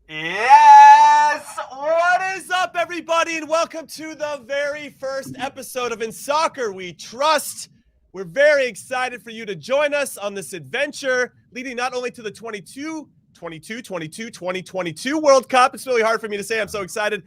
Yes! What is up, everybody, and welcome to the very first episode of In Soccer We Trust. We're very excited for you to join us on this adventure, leading not only to the 2022 World Cup. It's really hard for me to say, I'm so excited,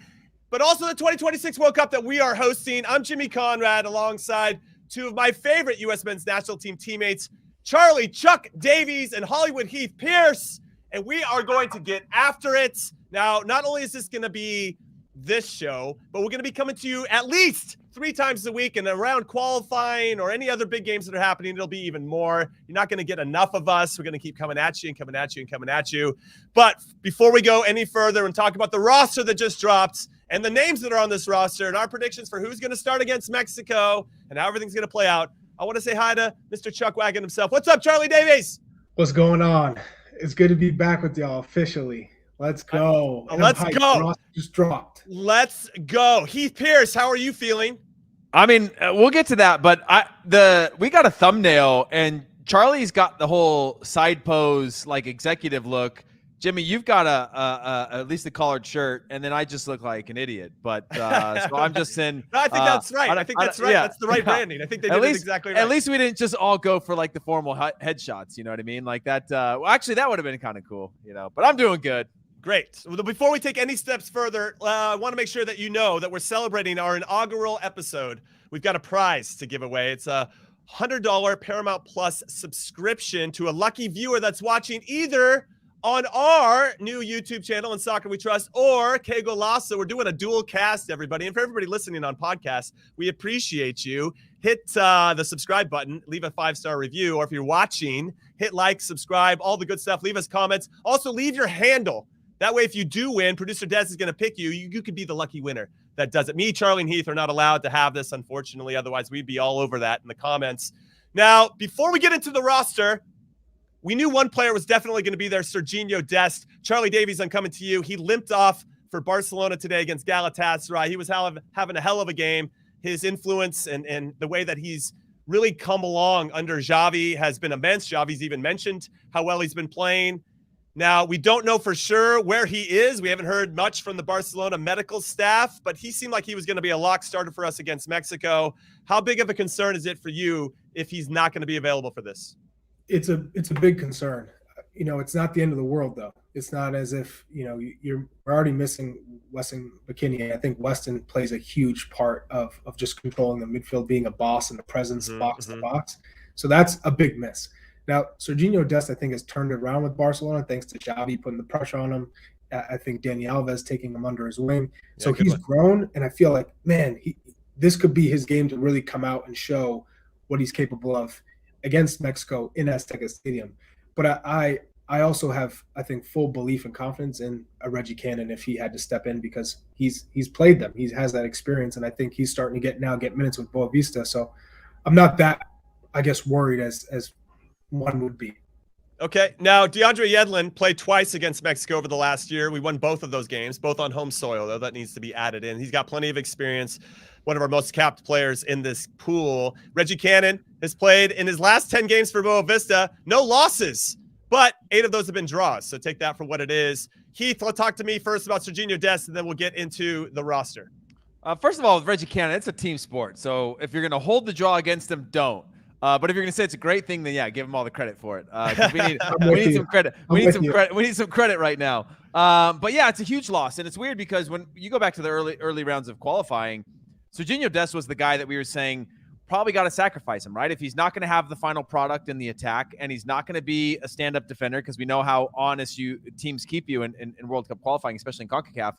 but also the 2026 World Cup that we are hosting. I'm Jimmy Conrad, alongside two of my favorite U.S. men's national team teammates, Charlie Chuck Davies and Hollywood Heath Pearce. And we are going to get after it. Now, not only is this going to be this show, but we're going to be coming to you at least 3 times a week, and around qualifying or any other big games that are happening, it'll be even more. You're not going to get enough of us. We're going to keep coming at you and coming at you and coming at you. But before we go any further and talk about the roster that just dropped and the names that are on this roster and our predictions for who's going to start against Mexico and how everything's going to play out, I want to say hi to Mr. Chuck Wagon himself. What's up, Charlie Davies? What's going on? It's good to be back with y'all officially. Let's go. Let's go. Just dropped. Let's go. Heath Pearce, how are you feeling? I mean, we'll get to that, but we got a thumbnail, and Charlie's got the whole side pose, like executive look. Jimmy, you've got at least a collared shirt, and then I just look like an idiot. But so I'm just in. No, I think that's right. I think that's right. Yeah. That's the right branding. I think they did it exactly right. At least we didn't just all go for like the formal headshots. You know what I mean? Like that. Well, actually, that would have been kind of cool. You know, but I'm doing good. Great. Well, before we take any steps further, I want to make sure that you know that we're celebrating our inaugural episode. We've got a prize to give away. It's a $100 Paramount Plus subscription to a lucky viewer that's watching either on our new YouTube channel, In Soccer We Trust, or Que Golazo. We're doing a dual cast, everybody. And for everybody listening on podcasts, we appreciate you. Hit the subscribe button, leave a 5-star review, or if you're watching, hit like, subscribe, all the good stuff. Leave us comments. Also, leave your handle. That way, if you do win, Producer Dest is going to pick you. You could be the lucky winner that does it. Me, Charlie, and Heath are not allowed to have this, unfortunately. Otherwise, we'd be all over that in the comments. Now, before we get into the roster, we knew one player was definitely going to be there, Sergino Dest. Charlie Davies, I'm coming to you. He limped off for Barcelona today against Galatasaray. He was having a hell of a game. His influence and the way that he's really come along under Xavi has been immense. Xavi's even mentioned how well he's been playing. Now, we don't know for sure where he is. We haven't heard much from the Barcelona medical staff, but he seemed like he was going to be a lock starter for us against Mexico. How big of a concern is it for you if he's not going to be available for this? It's a big concern. You know, it's not the end of the world, though. It's not as if, you know, we're already missing Weston McKinney. I think Weston plays a huge part of just controlling the midfield, being a boss and a presence box to box. So that's a big miss. Now, Sergino Dest, I think, has turned it around with Barcelona thanks to Xavi putting the pressure on him. I think Dani Alves taking him under his wing. So he's grown, and I feel like, man, this could be his game to really come out and show what he's capable of against Mexico in Azteca Stadium. But I also have, I think, full belief and confidence in a Reggie Cannon if he had to step in, because he's played them. He has that experience, and I think he's starting to get minutes with Boavista. So I'm not that, I guess, worried as one would be. Okay. Now, DeAndre Yedlin played twice against Mexico over the last year. We won both of those games, both on home soil, though. That needs to be added in. He's got plenty of experience. One of our most capped players in this pool. Reggie Cannon has played in his last 10 games for Boavista. No losses, but 8 of those have been draws. So take that for what it is. Heath, let's talk to me first about Sergino Dest, and then we'll get into the roster. First of all, with Reggie Cannon, it's a team sport. So if you're going to hold the draw against him, don't. But if you're going to say it's a great thing, then yeah, give him all the credit for it. We need some credit. We need some credit right now. But yeah, it's a huge loss, and it's weird because when you go back to the early rounds of qualifying, Sergino Dest was the guy that we were saying probably got to sacrifice him, right? If he's not going to have the final product in the attack, and he's not going to be a stand-up defender, because we know how honest teams keep you in World Cup qualifying, especially in Concacaf,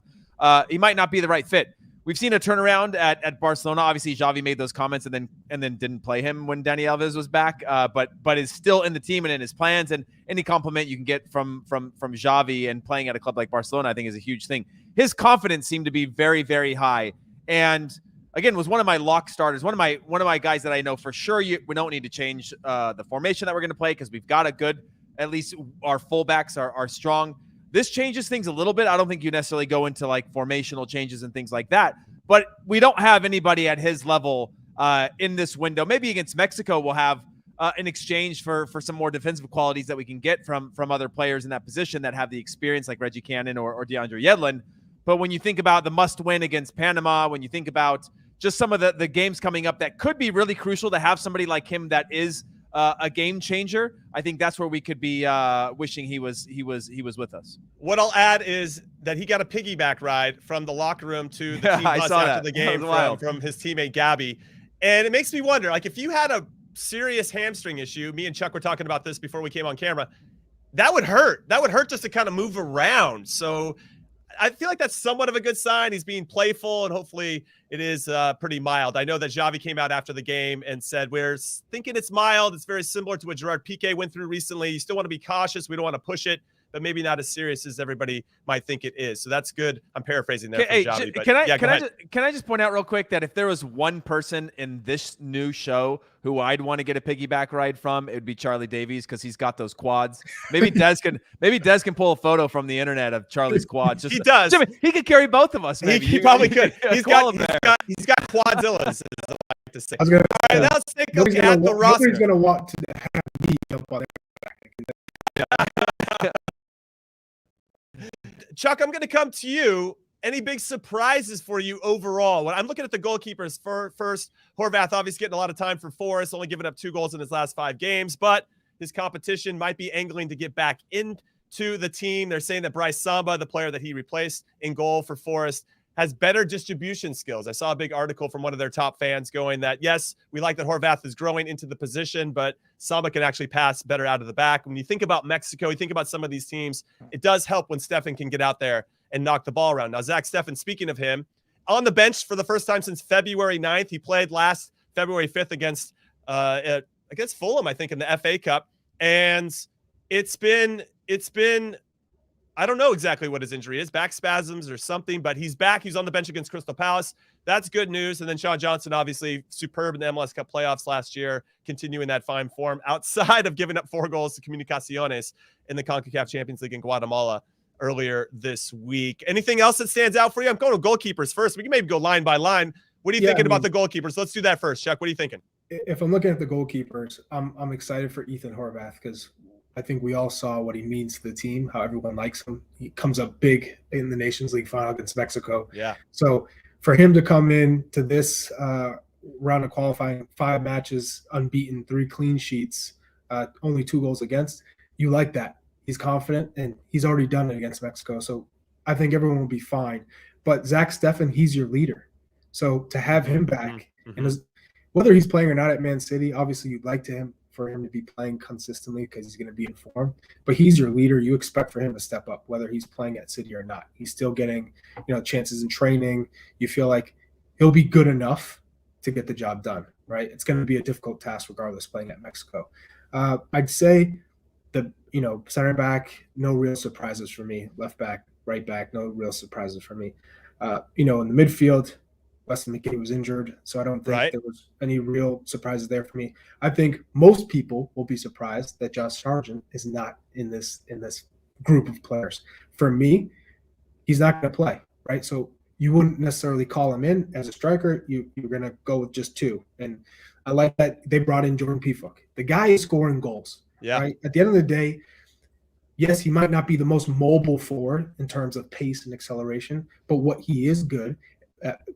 he might not be the right fit. We've seen a turnaround at Barcelona. Obviously, Xavi made those comments and then didn't play him when Dani Alves was back, but is still in the team and in his plans. And any compliment you can get from Xavi and playing at a club like Barcelona, I think, is a huge thing. His confidence seemed to be very, very high. And again, was one of my lock starters, one of my guys that I know for sure we don't need to change the formation that we're going to play, because we've got a good, at least our fullbacks are strong. This changes things a little bit. I don't think you necessarily go into like formational changes and things like that, but we don't have anybody at his level in this window. Maybe against Mexico, we'll have in exchange for some more defensive qualities that we can get from other players in that position that have the experience, like Reggie Cannon or DeAndre Yedlin. But when you think about the must-win against Panama, when you think about just some of the games coming up that could be really crucial to have somebody like him that is a game changer, I think that's where we could be wishing he was with us. What I'll add is that he got a piggyback ride from the locker room to the team bus after the game from his teammate Gabby. And it makes me wonder, like, if you had a serious hamstring issue, me and Chuck were talking about this before we came on camera, that would hurt. That would hurt just to kind of move around. So I feel like that's somewhat of a good sign. He's being playful, and hopefully it is pretty mild. I know that Xavi came out after the game and said, we're thinking it's mild. It's very similar to what Gerard Piqué went through recently. You still want to be cautious. We don't want to push it, but maybe not as serious as everybody might think it is. So that's good. I'm paraphrasing there from Xavi. But can I just point out real quick that if there was one person in this new show who I'd want to get a piggyback ride from, it would be Charlie Davies, because he's got those quads. Maybe Des can pull a photo from the internet of Charlie's quads. He does. Jimmy, he could carry both of us. Maybe he probably could. He's got quadzillas, as I like to say. All right, now let's take a look at the roster. Nobody's going to want to have me jump on it. Chuck, I'm going to come to you. Any big surprises for you overall? When I'm looking at the goalkeepers first, Horvath obviously getting a lot of time for Forest, only giving up 2 goals in his last 5 games, but his competition might be angling to get back into the team. They're saying that Bryce Samba, the player that he replaced in goal for Forest, has better distribution skills. I saw a big article from one of their top fans going that, yes, we like that Horvath is growing into the position, but Samba can actually pass better out of the back. When you think about Mexico, you think about some of these teams, it does help when Stefan can get out there and knock the ball around. Now, Zach Steffen, speaking of him, on the bench for the first time since February 9th. He played last February 5th against Fulham, I think, in the FA Cup. And it's been I don't know exactly what his injury is, back spasms or something, but he's back. He's on the bench against Crystal Palace. That's good news. And then Sean Johnson, obviously superb in the MLS Cup playoffs last year, continuing that fine form outside of giving up 4 goals to Comunicaciones in the CONCACAF Champions League in Guatemala earlier this week. Anything else that stands out for you? I'm going to goalkeepers first. We can maybe go line by line. What are you thinking about the goalkeepers? Let's do that first. Chuck, what are you thinking? If I'm looking at the goalkeepers, I'm excited for Ethan Horvath, because I think we all saw what he means to the team, how everyone likes him. He comes up big in the Nations League final against Mexico. Yeah. So for him to come in to this round of qualifying, 5 matches, unbeaten, 3 clean sheets, only 2 goals against, you like that. He's confident, and he's already done it against Mexico. So I think everyone will be fine. But Zach Steffen, he's your leader. So to have him back, and whether he's playing or not at Man City, obviously you'd like for him to be playing consistently because he's going to be in form. But he's your leader. You expect for him to step up, whether he's playing at City or not. He's still getting, chances in training. You feel like he'll be good enough to get the job done, right? It's going to be a difficult task regardless playing at Mexico. I'd say the center back, no real surprises for me. Left back, right back, no real surprises for me. In the midfield, Weston McKinney was injured, so I don't think there was any real surprises there for me. I think most people will be surprised that Josh Sargent is not in this group of players. For me, he's not going to play, right? So you wouldn't necessarily call him in as a striker. You're going to go with just 2. And I like that they brought in Jordan Pefok. The guy is scoring goals. Yeah. Right? At the end of the day, yes, he might not be the most mobile forward in terms of pace and acceleration, but what he is good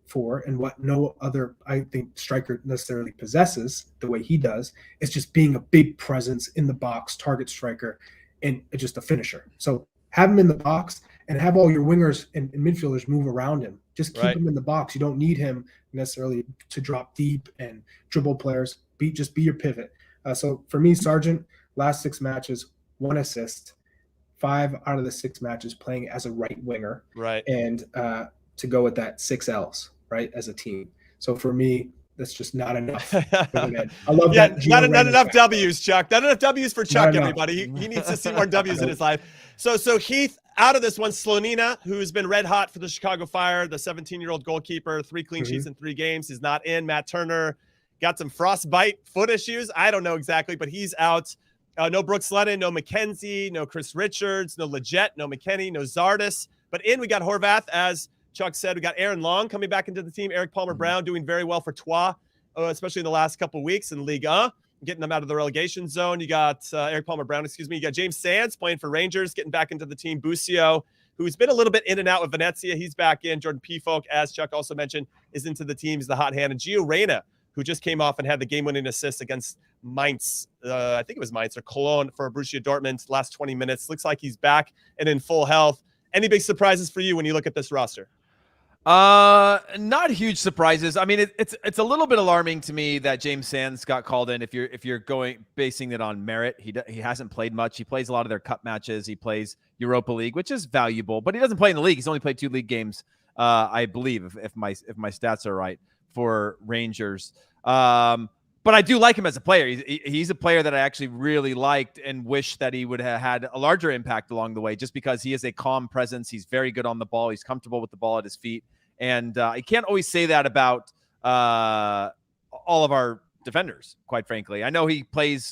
for, and what no other, I think, striker necessarily possesses the way he does, is just being a big presence in the box, target striker, and just a finisher. So have him in the box and have all your wingers and midfielders move around him. Just keep him in the box. You don't need him necessarily to drop deep and dribble players. Just be your pivot. So for me, Sargent, last 6 matches, 1 assist, 5 out of the 6 matches playing as a right winger. Right. And to go with that 6 L's, right, as a team. So for me, that's just not enough. I love that. Not enough W's, Chuck. Not enough W's for Chuck, everybody. He needs to see more W's in his life. So Heath, out of this one, Slonina, who's been red hot for the Chicago Fire, the 17-year-old goalkeeper, 3 clean sheets in 3 games. He's not in. Matt Turner got some frostbite foot issues. I don't know exactly, but he's out. No Brooks Lennon, no McKenzie, no Chris Richards, no Leggett, no McKinney, no Zardes. But in, we got Horvath, as Chuck said. We got Aaron Long coming back into the team. Eric Palmer-Brown doing very well for Troyes, especially in the last couple of weeks in Ligue 1. getting them out of the relegation zone. You got Eric Palmer-Brown, excuse me. You got James Sands playing for Rangers, getting back into the team. Busio, who's been a little bit in and out with Venezia, he's back in. Jordan Pefok, as Chuck also mentioned, is into the team. He's the hot hand. And Gio Reyna, who just came off and had the game-winning assist against Mainz. I think it was Mainz or Cologne for Borussia Dortmund last 20 minutes. Looks like he's back and in full health. Any big surprises for you when you look at this roster? Not huge surprises. I mean, it's a little bit alarming to me that James Sands got called in. If you're basing it on merit, he hasn't played much. He plays a lot of their cup matches. He plays Europa League, which is valuable, but he doesn't play in the league. He's only played 2 league games, I believe, if my stats are right, for Rangers. But I do like him as a player. He's a player that I actually really liked and wish that he would have had a larger impact along the way, just because he is a calm presence. He's very good on the ball. He's comfortable with the ball at his feet. And I can't always say that about all of our defenders, quite frankly. I know he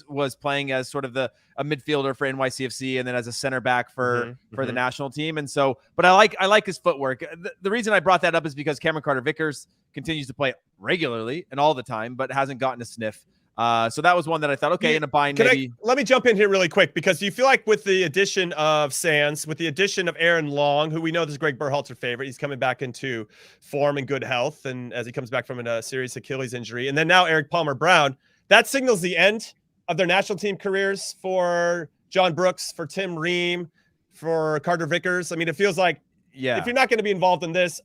was playing as sort of a midfielder for NYCFC and then as a center back for the national team. And so, but I like his footwork. The reason I brought that up is because Cameron Carter-Vickers continues to play regularly and all the time, but hasn't gotten a sniff. So that was one that I thought, okay, in a bind, maybe. Let me jump in here really quick, because do you feel like with the addition of Sands, with the addition of Aaron Long, who we know is Gregg Berhalter favorite, he's coming back into form and good health, and as he comes back from a serious Achilles injury, and then now Eric Palmer-Brown, that signals the end of their national team careers for John Brooks, for Tim Ream, for Carter-Vickers. I mean, it feels like, if you're not going to be involved in this,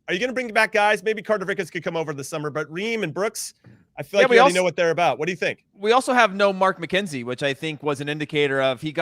are you going to bring back guys? Maybe Carter-Vickers could come over this summer, but Ream and Brooks, I feel like we already know what they're about. What do you think? We also have no Mark McKenzie, which I think was an indicator of he's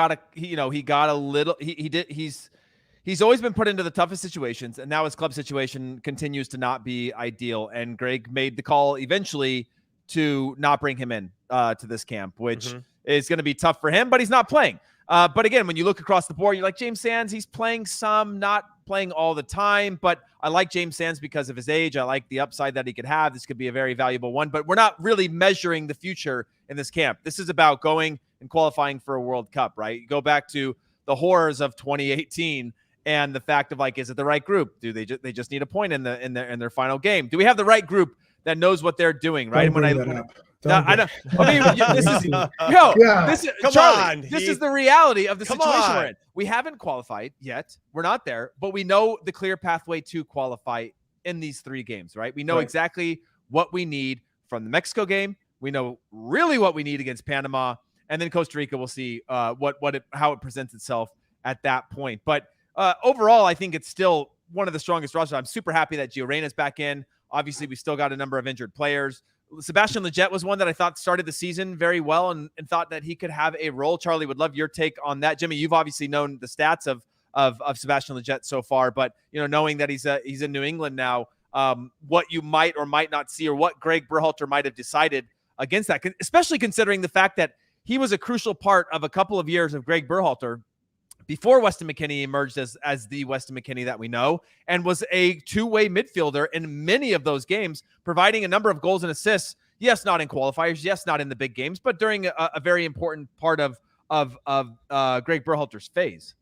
always been put into the toughest situations, and now his club situation continues to not be ideal. And Gregg made the call eventually to not bring him in to this camp, which is going to be tough for him, but he's not playing. But again, when you look across the board, you're like, James Sands, he's playing some, not playing all the time, but I like James Sands because of his age. I like the upside that he could have. This could be a very valuable one, but we're not really measuring the future in this camp. This is about going and qualifying for a World Cup, right? You go back to the horrors of 2018 and the fact of, like, is it the right group? Do they just need a point in their final game? Do we have the right group that knows what they're doing, right? Don't and bring that up. I know. I mean, this is the reality of the situation we're in. We haven't qualified yet. We're not there, but we know the clear pathway to qualify in these 3 games, right? We know exactly what we need from the Mexico game. We know really what we need against Panama, and then Costa Rica. We'll see how it presents itself at that point. But overall, I think it's still one of the strongest rosters. I'm super happy that Gio Reyna's back in. Obviously, we still got a number of injured players. Sebastian Lletget was one that I thought started the season very well and thought that he could have a role. Charlie, would love your take on that. Jimmy, you've obviously known the stats of Sebastian Lletget so far, but knowing that he's in New England now, what you might or might not see, or what Gregg Berhalter might have decided against that, especially considering the fact that he was a crucial part of a couple of years of Gregg Berhalter before Weston McKinney emerged as the Weston McKinney that we know, and was a two-way midfielder in many of those games, providing a number of goals and assists. Yes, not in qualifiers. Yes, not in the big games, but during a very important part of Gregg Berhalter's phase.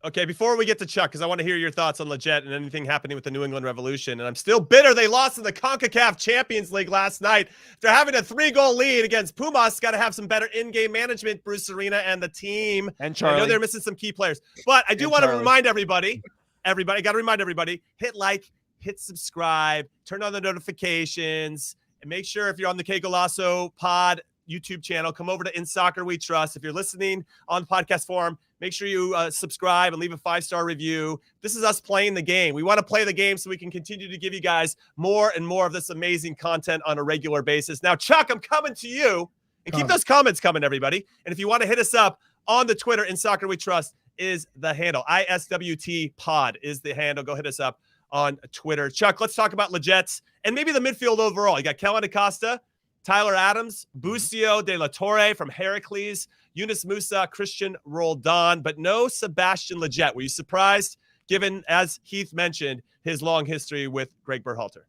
Okay, before we get to Chuck, because I want to hear your thoughts on Lletget and anything happening with the New England Revolution, and I'm still bitter they lost in the Concacaf Champions League last night. After having a 3-goal lead against Pumas, got to have some better in-game management, Bruce Arena and the team. And Charlie. I know they're missing some key players. But I do want to remind everybody, got to remind everybody, hit like, hit subscribe, turn on the notifications, and make sure if you're on the Que Golazo Pod YouTube channel, come over to In Soccer We Trust. If you're listening on the podcast forum, make sure you subscribe and leave a 5-star review. This is us playing the game. We want to play the game so we can continue to give you guys more and more of this amazing content on a regular basis. Now, Chuck, I'm coming to you. And keep those comments coming, everybody. And if you want to hit us up on the Twitter, In Soccer We Trust is the handle. ISWT Pod is the handle. Go hit us up on Twitter. Chuck, let's talk about Lletget and maybe the midfield overall. You got Kellen Acosta, Tyler Adams, Busio de la Torre from Heracles, Yunus Musa, Christian Roldan, but no Sebastian Lletget. Were you surprised, given, as Heath mentioned, his long history with Gregg Berhalter?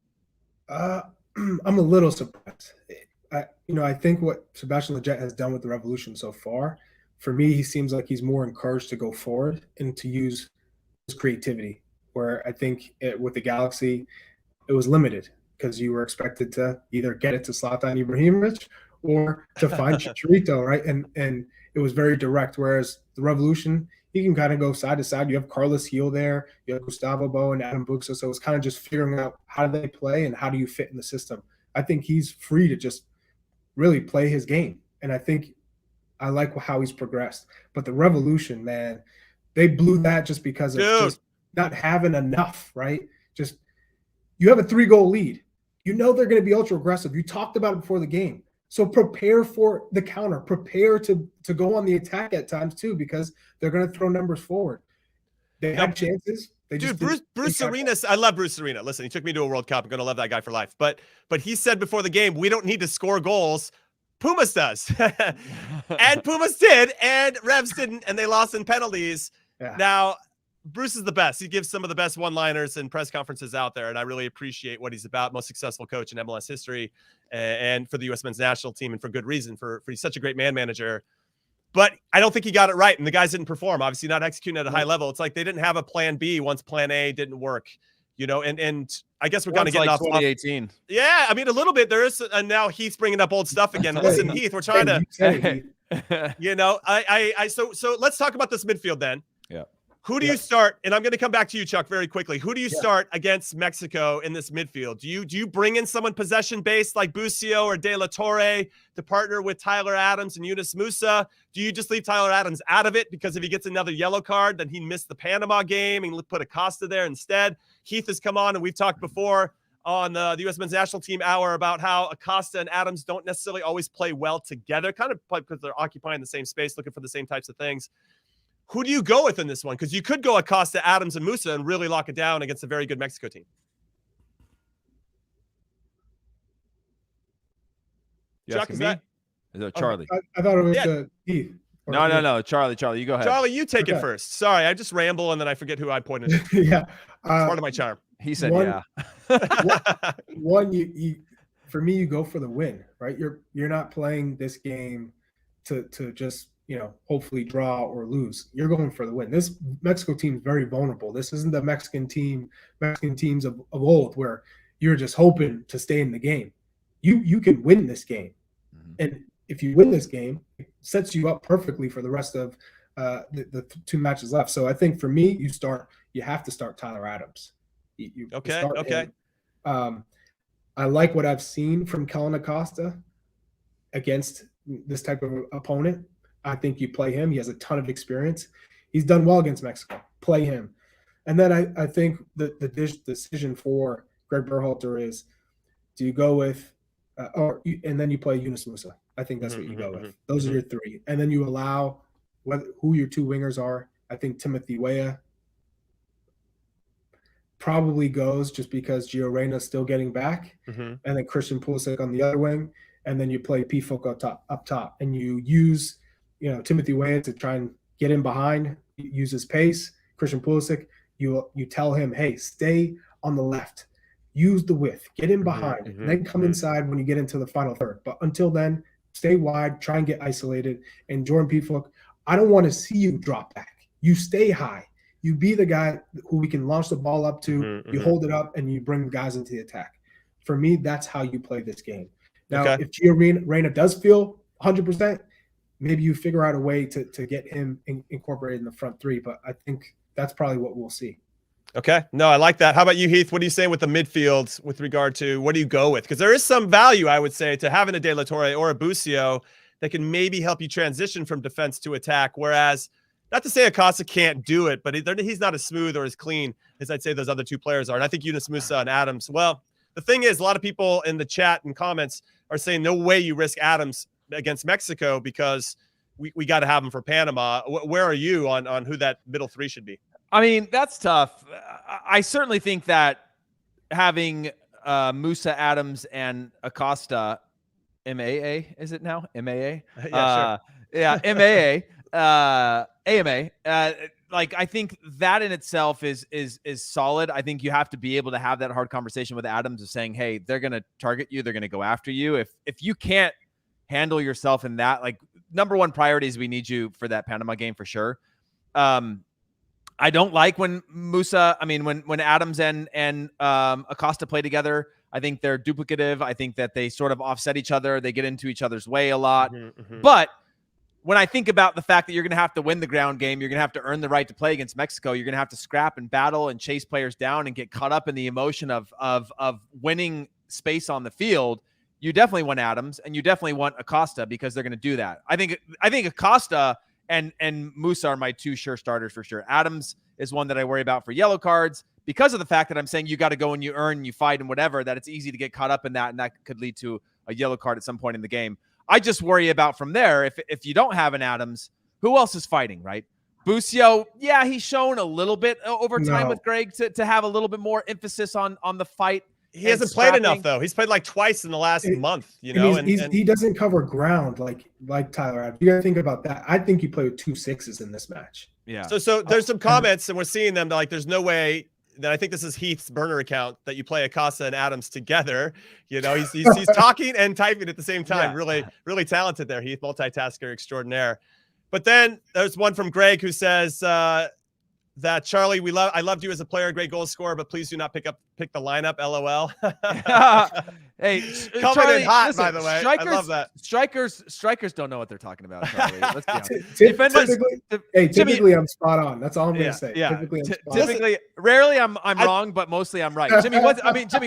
I'm a little surprised. I think what Sebastian Lletget has done with the Revolution so far, for me, he seems like he's more encouraged to go forward and to use his creativity, where I think with the Galaxy, it was limited, because you were expected to either get it to Zlatan Ibrahimovic or to find Chicharito, right? And it was very direct. Whereas the Revolution, you can kind of go side to side. You have Carlos Heel there, you have Gustavo Bo and Adam Buxa. So it's kind of just figuring out how do they play and how do you fit in the system. I think he's free to just really play his game. And I think I like how he's progressed. But the Revolution, man, they blew that just because of just not having enough, right? Just you have a 3-goal lead. You know they're going to be ultra aggressive. You talked about it before the game. So prepare for the counter. Prepare to go on the attack at times too, because they're going to throw numbers forward. They had chances. Bruce Arena. I love Bruce Arena. Listen, he took me to a World Cup. I'm going to love that guy for life. But he said before the game, we don't need to score goals. Pumas does. And Pumas did, and Revs didn't, and they lost in penalties. Yeah. Now, Bruce is the best. He gives some of the best one-liners and press conferences out there, and I really appreciate what he's about. Most successful coach in MLS history, and for the U.S. men's national team, and for good reason. For he's such a great man manager. But I don't think he got it right, and the guys didn't perform. Obviously, not executing at a high level. It's like they didn't have a plan B once plan A didn't work. You know, and I guess we're kind of getting like off 2018. Yeah, I mean a little bit. There is, and now Heath's bringing up old stuff again. Listen, Heath, we're trying to, you know, so let's talk about this midfield then. Yeah. Who do you start? And I'm going to come back to you, Chuck, very quickly. Who do you start against Mexico in this midfield? Do you bring in someone possession based like Busio or De La Torre to partner with Tyler Adams and Yunus Musa? Do you just leave Tyler Adams out of it because if he gets another yellow card, then he missed the Panama game and put Acosta there instead? Heath has come on, and we've talked before on the U.S. men's national team hour about how Acosta and Adams don't necessarily always play well together, kind of because they're occupying the same space, looking for the same types of things. Who do you go with in this one? Because you could go Acosta, Adams, and Musa and really lock it down against a very good Mexico team. Chuck, is that? Is it Charlie? I thought it was Heath. No. Charlie, you go ahead. Charlie, you take it first. Sorry, I just ramble and then I forget who I pointed at. Yeah. Part of my charm. He said, One, you for me, you go for the win, right? You're not playing this game to just, you know, hopefully draw or lose. You're going for the win. This Mexico team is very vulnerable. This isn't the Mexican teams of old where you're just hoping to stay in the game. You can win this game. Mm-hmm. And if you win this game, it sets you up perfectly for the rest of the 2 matches left. So I think for me, you have to start Tyler Adams. Okay. I like what I've seen from Kellen Acosta against this type of opponent. I think you play him. He has a ton of experience. He's done well against Mexico. Play him. And then I think the decision for Gregg Berhalter is, do you go with and then you play Yunus Musa. I think that's what you go with. Those are your 3. And then you allow who your 2 wingers are. I think Timothy Weah probably goes just because Gio Reyna's still getting back. And then Christian Pulisic on the other wing. And then you play Pefok up top. And you use, you know, Timothy Weah to try and get in behind, use his pace. Christian Pulisic, you tell him, hey, stay on the left. Use the width, get in behind, and then come inside when you get into the final third. But until then, stay wide, try and get isolated. And Jordan Pefok, I don't want to see you drop back. You stay high. You be the guy who we can launch the ball up to. You hold it up, and you bring guys into the attack. For me, that's how you play this game. Now, if Gio Reyna does feel 100%, maybe you figure out a way to get him incorporated in the front 3. But I think that's probably what we'll see. Okay. No, I like that. How about you, Heath? What are you saying with the midfield with regard to what do you go with? Because there is some value, I would say, to having a De La Torre or a Busio that can maybe help you transition from defense to attack. Whereas, not to say Acosta can't do it, but he's not as smooth or as clean as I'd say those other 2 players are. And I think Yunus Musa and Adams, well, the thing is, a lot of people in the chat and comments are saying no way you risk Adams against Mexico because we got to have him for Panama. Where are you on who that middle 3 should be? I mean, that's tough. I certainly think that having Musa, Adams, and Acosta, MAA, is it now? MAA? Yeah, sure. Yeah, MAA, AMA. Like, I think that in itself is solid. I think you have to be able to have that hard conversation with Adams of saying, hey, they're going to target you. They're going to go after you. If you can't handle yourself in that, like, number 1 priority is we need you for that Panama game for sure. I don't like when Adams and Acosta play together. I think they're duplicative. I think that they sort of offset each other. They get into each other's way a lot. But when I think about the fact that you're going to have to win the ground game, you're going to have to earn the right to play against Mexico. You're going to have to scrap and battle and chase players down and get caught up in the emotion of winning space on the field. You definitely want Adams, and you definitely want Acosta, because they're going to do that. I think Acosta and Musa are my two sure starters for sure. Adams is one that I worry about for yellow cards, because of the fact that I'm saying you got to go and you earn and you fight and whatever, that it's easy to get caught up in that, and that could lead to a yellow card at some point in the game. I just worry about from there, if you don't have an Adams, who else is fighting, right? Busio, yeah, he's shown a little bit over time with Gregg to have a little bit more emphasis on the fight. He hasn't played enough, though. He's played like twice in the last month, you know. And he doesn't cover ground like Tyler Adams. You got to think about that. I think he played with 2 6s in this match. Yeah. So there's some comments, and we're seeing them. Like, there's no way that, I think this is Heath's burner account, that you play Acosta and Adams together. You know, he's talking and typing at the same time. Yeah. Really talented there, Heath, multitasker extraordinaire. But then there's one from Greg who says that Charlie, I loved you as a player, great goal scorer, but please do not pick the lineup. LOL. Hey, coming Charlie, in hot, listen, by the way. I love that. Strikers don't know what they're talking about, Charlie. Let's be honest. Typically, I'm spot on. That's all I'm going to say. Yeah. Typically, rarely I'm wrong, but mostly I'm right. Jimmy,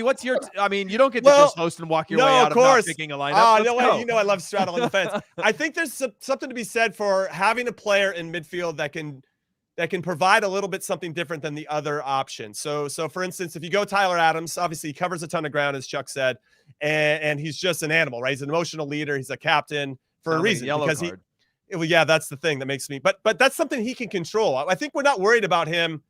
what's your? You don't get to just host and walk your way out of not picking a lineup. Oh, no way. You know I love straddling the fence. I think there's something to be said for having a player in midfield that can provide a little bit something different than the other options. So for instance, if you go Tyler Adams, obviously he covers a ton of ground, as Chuck said, and he's just an animal, right? He's an emotional leader. He's a captain for a reason. Yeah, that's the thing that makes me. But that's something he can control. I think we're not worried about him.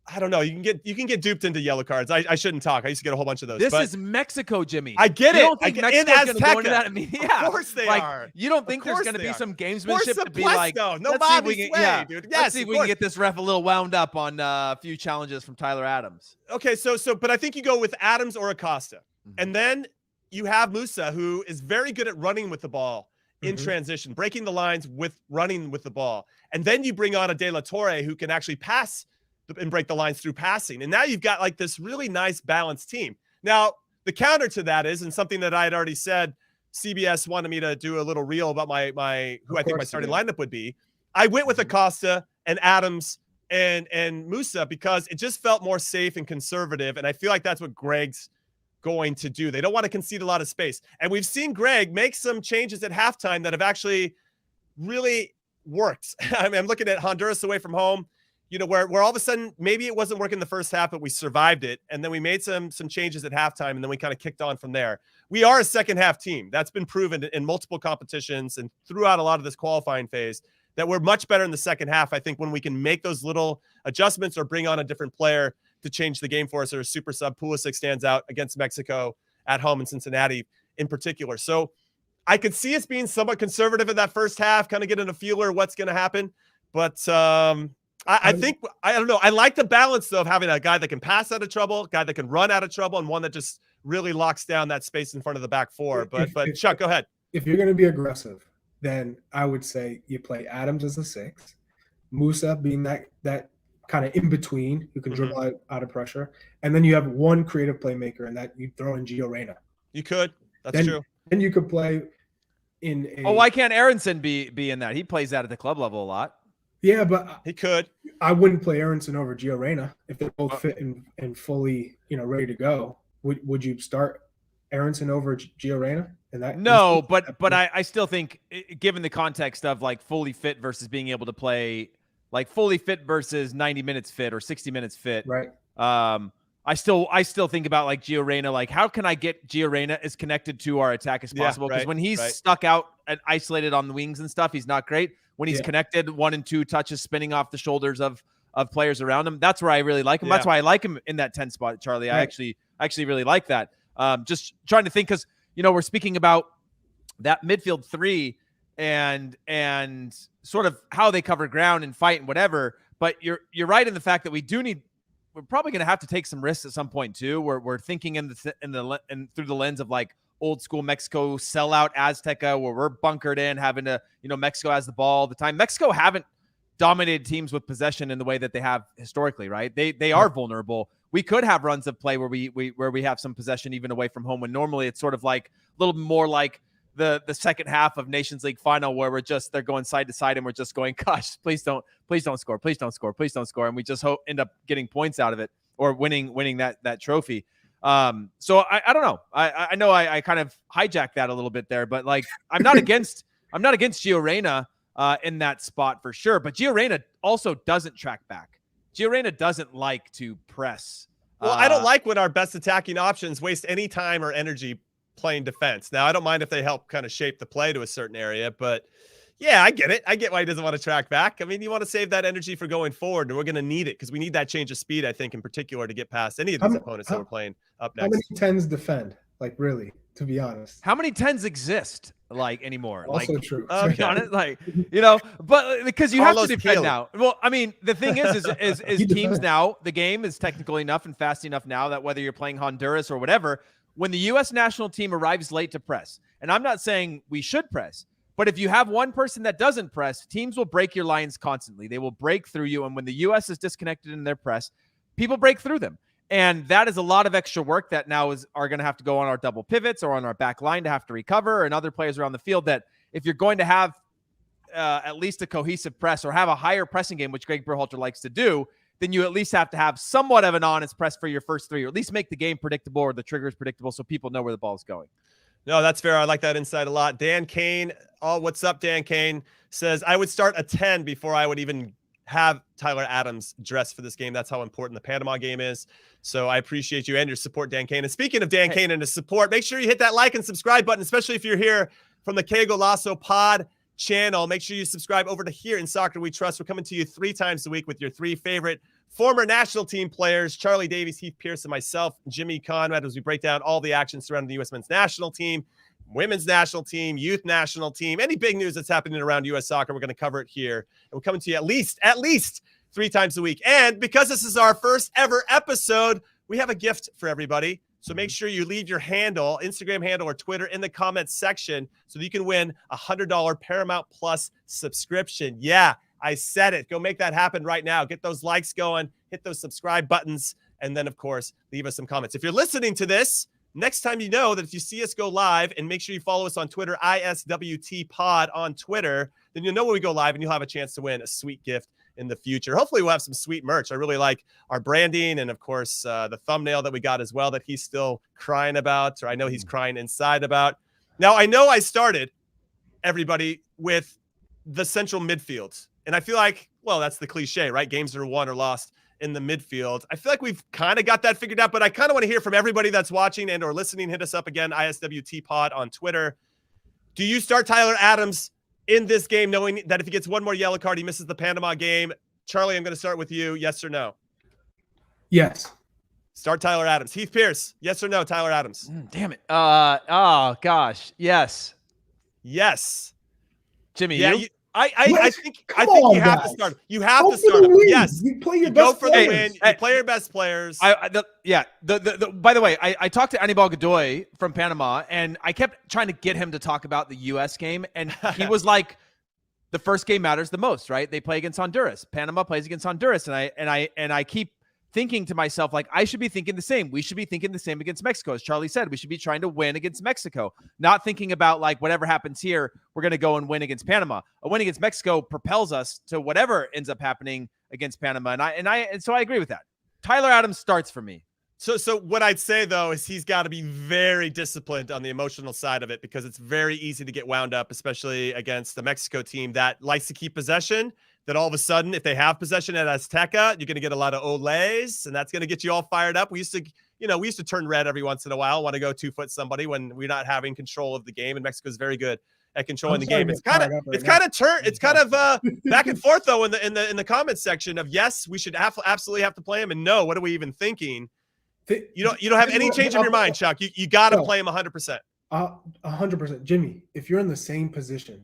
I don't know. You can get duped into yellow cards. I shouldn't talk. I used to get a whole bunch of those. This is Mexico, Jimmy. I get it. You don't think Mexico's going to go into that? I mean, yeah. Of course they are. You don't think there's going to be some gamesmanship to be like, no Bobby's way, dude. Yes, let's see if we can get this ref a little wound up on a few challenges from Tyler Adams. Okay, but I think you go with Adams or Acosta. And then you have Musa, who is very good at running with the ball in transition, breaking the lines with running with the ball. And then you bring on a De La Torre who can actually pass and break the lines through passing. And now you've got like this really nice balanced team. Now, the counter to that is, and something that I had already said, CBS wanted me to do a little reel about who I think my starting lineup would be. I went with Acosta and Adams and Musa because it just felt more safe and conservative. And I feel like that's what Gregg's going to do. They don't want to concede a lot of space. And we've seen Gregg make some changes at halftime that have actually really worked. I mean, I'm looking at Honduras away from home, you know, where all of a sudden, maybe it wasn't working the first half, but we survived it. And then we made some changes at halftime, and then we kind of kicked on from there. We are a second half team. That's been proven in multiple competitions and throughout a lot of this qualifying phase, that we're much better in the second half. I think when we can make those little adjustments or bring on a different player to change the game for us, or a super sub. Pulisic stands out against Mexico at home in Cincinnati in particular. So I could see us being somewhat conservative in that first half, kind of getting a feeler what's going to happen. But I think, I don't know. I like the balance, though, of having a guy that can pass out of trouble, a guy that can run out of trouble, and one that just really locks down that space in front of the back four. But Chuck, go ahead. If you're going to be aggressive, then I would say you play Adams as a 6, Musa being that kind of in between who can dribble out of pressure, and then you have one creative playmaker, and that you throw in Reyna. You could. That's true. Then you could play in a. Oh, why can't Aronson be in that? He plays that at the club level a lot. Yeah, but he could. I wouldn't play Aronson over Reyna if they're both fit and fully, ready to go. Would you start Aronson over Reyna? No, but I still think, given the context of like fully fit versus being able to play, like fully fit versus 90 minutes fit or 60 minutes fit. Right. I still think about like Reyna, like how can I get Reyna as connected to our attack as possible? Because when he's stuck out and isolated on the wings and stuff, he's not great. When he's connected, 1 and 2 touches spinning off the shoulders of players around him, that's where I really like him. That's why I like him in that 10 spot, Charlie. Right. I actually really like that. Just trying to think, because we're speaking about that midfield 3 and sort of how they cover ground and fight and whatever. But you're right in the fact that we're probably going to have to take some risks at some point too. We're thinking in through the lens of like old school Mexico sellout Azteca, where we're bunkered in, having to, Mexico has the ball all the time. Mexico haven't dominated teams with possession in the way that they have historically, right? They are vulnerable. we could have runs of play where we have some possession even away from home, when normally it's sort of like a little more like the second half of Nations League final, where they're going side to side and we're just going, gosh, please don't score, please don't score, please don't score, and we just end up getting points out of it or winning that trophy. So I don't know. I know I kind of hijacked that a little bit there, but like I'm not against Gio Reyna in that spot for sure. But Gio Reyna also doesn't track back. Gio Reyna doesn't like to press. Well, I don't like when our best attacking options waste any time or energy playing defense. Now, I don't mind if they help kind of shape the play to a certain area, but yeah, I get it. I get why he doesn't want to track back. I mean, you want to save that energy for going forward, and we're going to need it because we need that change of speed, I think, in particular, to get past any of these opponents that we're playing up next. How many 10s defend? Like, really, to be honest. How many 10s exist, like, anymore? Also like, true. To be honest, like, but because you have to defend now. Well, I mean, the thing is teams now, the game is technical enough and fast enough now that whether you're playing Honduras or whatever, when the U.S. national team arrives late to press, and I'm not saying we should press, but if you have one person that doesn't press, teams will break your lines constantly. They will break through you. And when the U.S. is disconnected in their press, people break through them. And that is a lot of extra work that now are going to have to go on our double pivots or on our back line to have to recover, and other players around the field, that if you're going to have at least a cohesive press or have a higher pressing game, which Gregg Berhalter likes to do, then you at least have to have somewhat of an honest press for your first three, or at least make the game predictable or the triggers predictable so people know where the ball is going. No, that's fair. I like that insight a lot. Dan Kane, what's up, Dan Kane, says, I would start a 10 before I would even have Tyler Adams dressed for this game. That's how important the Panama game is. So I appreciate you and your support, Dan Kane. And speaking of Dan Kane and his support, make sure you hit that like and subscribe button, especially if you're here from the Que Golazo Pod channel. Make sure you subscribe over to Here in Soccer We Trust. We're coming to you 3 times a week with your 3 favorite former national team players, Charlie Davies, Heath, Pearce, and myself, Jimmy Conrad, as we break down all the action surrounding the U.S. men's national team, women's national team, youth national team, any big news that's happening around U.S. soccer. We're going to cover it here. And we're coming to you at least 3 times a week. And because this is our first ever episode, we have a gift for everybody. So make sure you leave your handle, Instagram handle or Twitter, in the comments section so that you can win a $100 Paramount Plus subscription. Yeah, I said it. Go make that happen right now. Get those likes going, hit those subscribe buttons, and then, of course, leave us some comments. If you're listening to this, next time you know that if you see us go live, and make sure you follow us on Twitter, ISWT Pod on Twitter, then you'll know when we go live and you'll have a chance to win a sweet gift in the future. Hopefully we'll have some sweet merch. I really like our branding and, of course, the thumbnail that we got as well that he's still crying about, or I know he's crying inside about. Now, I know I started, everybody, with the central midfield. And I feel like, well, that's the cliche, right? Games are won or lost in the midfield. I feel like we've kind of got that figured out, but I kind of want to hear from everybody that's watching and or listening. Hit us up again, ISWT Pod on Twitter. Do you start Tyler Adams in this game, knowing that if he gets one more yellow card, he misses the Panama game? Charlie, I'm going to start with you. Yes or no? Yes. Start Tyler Adams. Heath Pearce, yes or no, Tyler Adams? Damn it. Oh, gosh. Yes. Yes. Jimmy, yeah, you? I think you have to start. You have to start him. Yes. You play your go best for players. the win. You play your best players. By the way, I talked to Anibal Godoy from Panama, and I kept trying to get him to talk about the U.S. game, and he was like, the first game matters the most, right? They play against Honduras. Panama plays against Honduras, and I keep thinking to myself, like, I should be thinking the same. We should be thinking the same against Mexico. As Charlie said, we should be trying to win against Mexico, not thinking about, like, whatever happens here, we're going to go and win against Panama. A win against Mexico propels us to whatever ends up happening against Panama. And so I agree with that. Tyler Adams starts for me. So what I'd say, though, is he's got to be very disciplined on the emotional side of it, because it's very easy to get wound up, especially against the Mexico team that likes to keep possession. That all of a sudden, if they have possession at Azteca, you're going to get a lot of oles, and that's going to get you all fired up. We used to turn red every once in a while, want to go 2-foot somebody when we're not having control of the game, and Mexico's very good at controlling the game. It's kind of back and forth, though, in the comments section of yes, we should absolutely have to play him, and no, what are we even thinking? You don't have any change of your mind, Chuck. You got to play him 100%. 100%. Jimmy, if you're in the same position,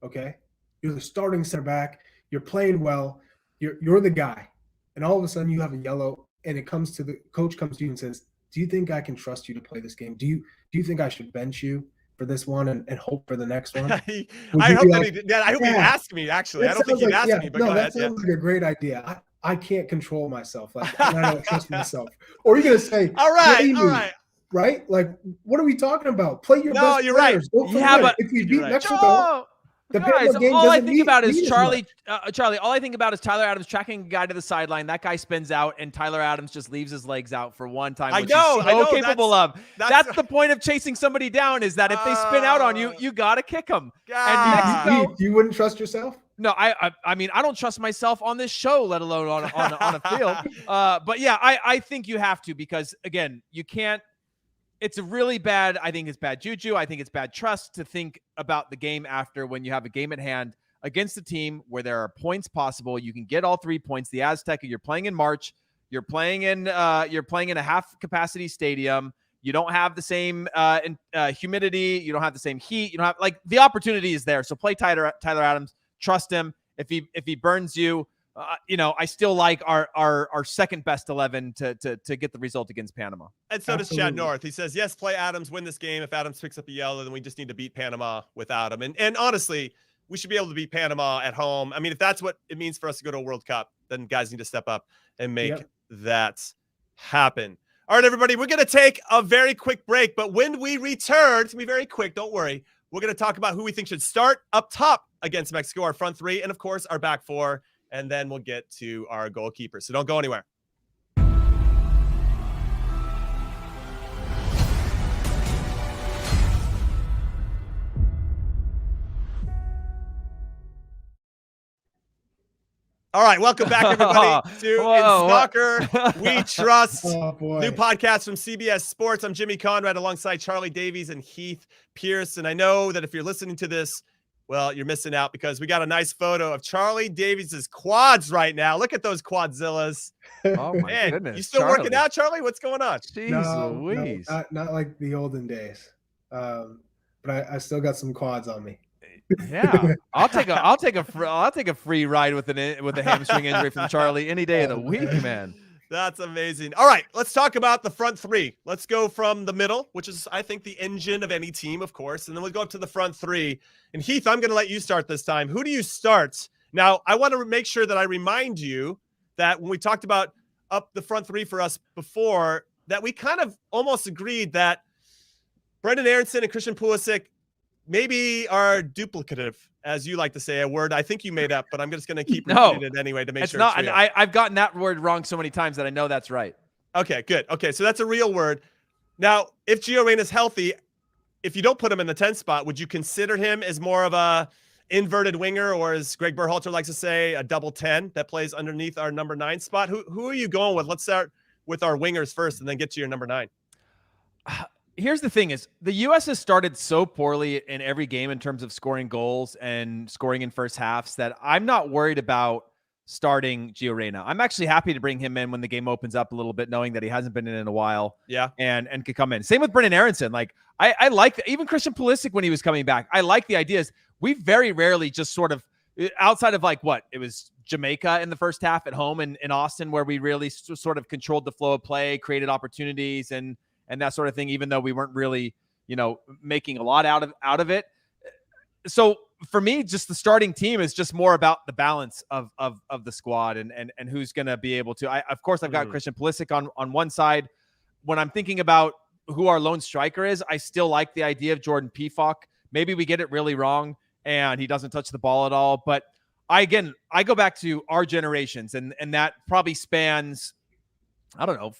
okay, you're the starting center back. You're playing well. You're the guy, and all of a sudden you have a yellow, and it comes to the coach comes to you and says, "Do you think I can trust you to play this game? Do you think I should bench you for this one and hope for the next one?" I hope he asked me. Actually, I don't think he'd ask me. But no, go ahead. that sounds like a great idea. I can't control myself. Like, and I don't trust myself. Or you're going to say, all right, play all me, right. Right? Like, what are we talking about? Play your best you're players. right. Yeah, but if we beat Mexico, the guys, game all I doesn't think about is mean Charlie. Charlie, all I think about is Tyler Adams tracking a guy to the sideline. That guy spins out, and Tyler Adams just leaves his legs out for one time. Which he's so capable of. That's the point of chasing somebody down. Is that if they spin out on you, you gotta kick them. And Mexico, you wouldn't trust yourself? No, I mean, I don't trust myself on this show, let alone on a field. But yeah, I think you have to, because again, you can't. It's a really bad. I think it's bad juju. I think it's bad trust to think about the game after, when you have a game at hand against a team where there are points possible. You can get all 3 points. The Azteca, you're playing in March. You're playing in a half capacity stadium. You don't have the same humidity. You don't have the same heat. You don't have, like, the opportunity is there. So play Tyler Adams. Trust him. If he burns you, I still like our second best 11 to get the result against Panama. And so does Chad North. He says, yes, play Adams, win this game. If Adams picks up a yellow, then we just need to beat Panama without him. And honestly, we should be able to beat Panama at home. I mean, if that's what it means for us to go to a World Cup, then guys need to step up and make that happen. All right, everybody, we're going to take a very quick break. But when we return, it's going to be very quick. Don't worry. We're going to talk about who we think should start up top against Mexico, our front three, and, of course, our back four. And then we'll get to our goalkeeper. So don't go anywhere. All right, welcome back, everybody, to In Soccer We Trust, new podcast from CBS Sports. I'm Jimmy Conrad alongside Charlie Davies and Heath Pearce. And I know that if you're listening to this, well, you're missing out, because we got a nice photo of Charlie Davies' quads right now. Look at those quadzillas. Oh, my goodness. You still working out, Charlie? What's going on? Jeez Louise. No, not like the olden days. But I still got some quads on me. Yeah, I'll take a free ride with a hamstring injury from Charlie any day of the week, man. That's amazing. All right, let's talk about the front three. Let's go from the middle, which is, I think, the engine of any team, of course, and then we'll go up to the front three. And Heath, I'm going to let you start this time. Who do you start? Now, I want to make sure that I remind you that when we talked about up the front three for us before, that we kind of almost agreed that Brenden Aaronson and Christian Pulisic maybe are duplicative, as you like to say, a word I think you made up, but I'm just going to keep repeating it anyway to make sure it's real. And I've gotten that word wrong so many times that I know that's right. Okay, good. Okay, so that's a real word. Now, if Gio Reyna is healthy, if you don't put him in the 10 spot, would you consider him as more of a inverted winger, or as Gregg Berhalter likes to say, a double 10 that plays underneath our number 9 spot? Who are you going with? Let's start with our wingers first and then get to your number 9. Here's the thing is, the U.S. has started so poorly in every game in terms of scoring goals and scoring in first halves that I'm not worried about starting Gio Reyna. I'm actually happy to bring him in when the game opens up a little bit, knowing that he hasn't been in a while. Yeah. And could come in. Same with Brenden Aaronson. Like, I like even Christian Pulisic when he was coming back. I like the ideas. We very rarely just sort of, outside of like what? It was Jamaica in the first half at home in Austin, where we really sort of controlled the flow of play, created opportunities and that sort of thing, even though we weren't really, making a lot out of it. So for me, just the starting team is just more about the balance of the squad and who's going to be able to. Of course, I've got Christian Pulisic on one side. When I'm thinking about who our lone striker is, I still like the idea of Jordan Pefok. Maybe we get it really wrong and he doesn't touch the ball at all. But I go back to our generations, and that probably spans, I don't know,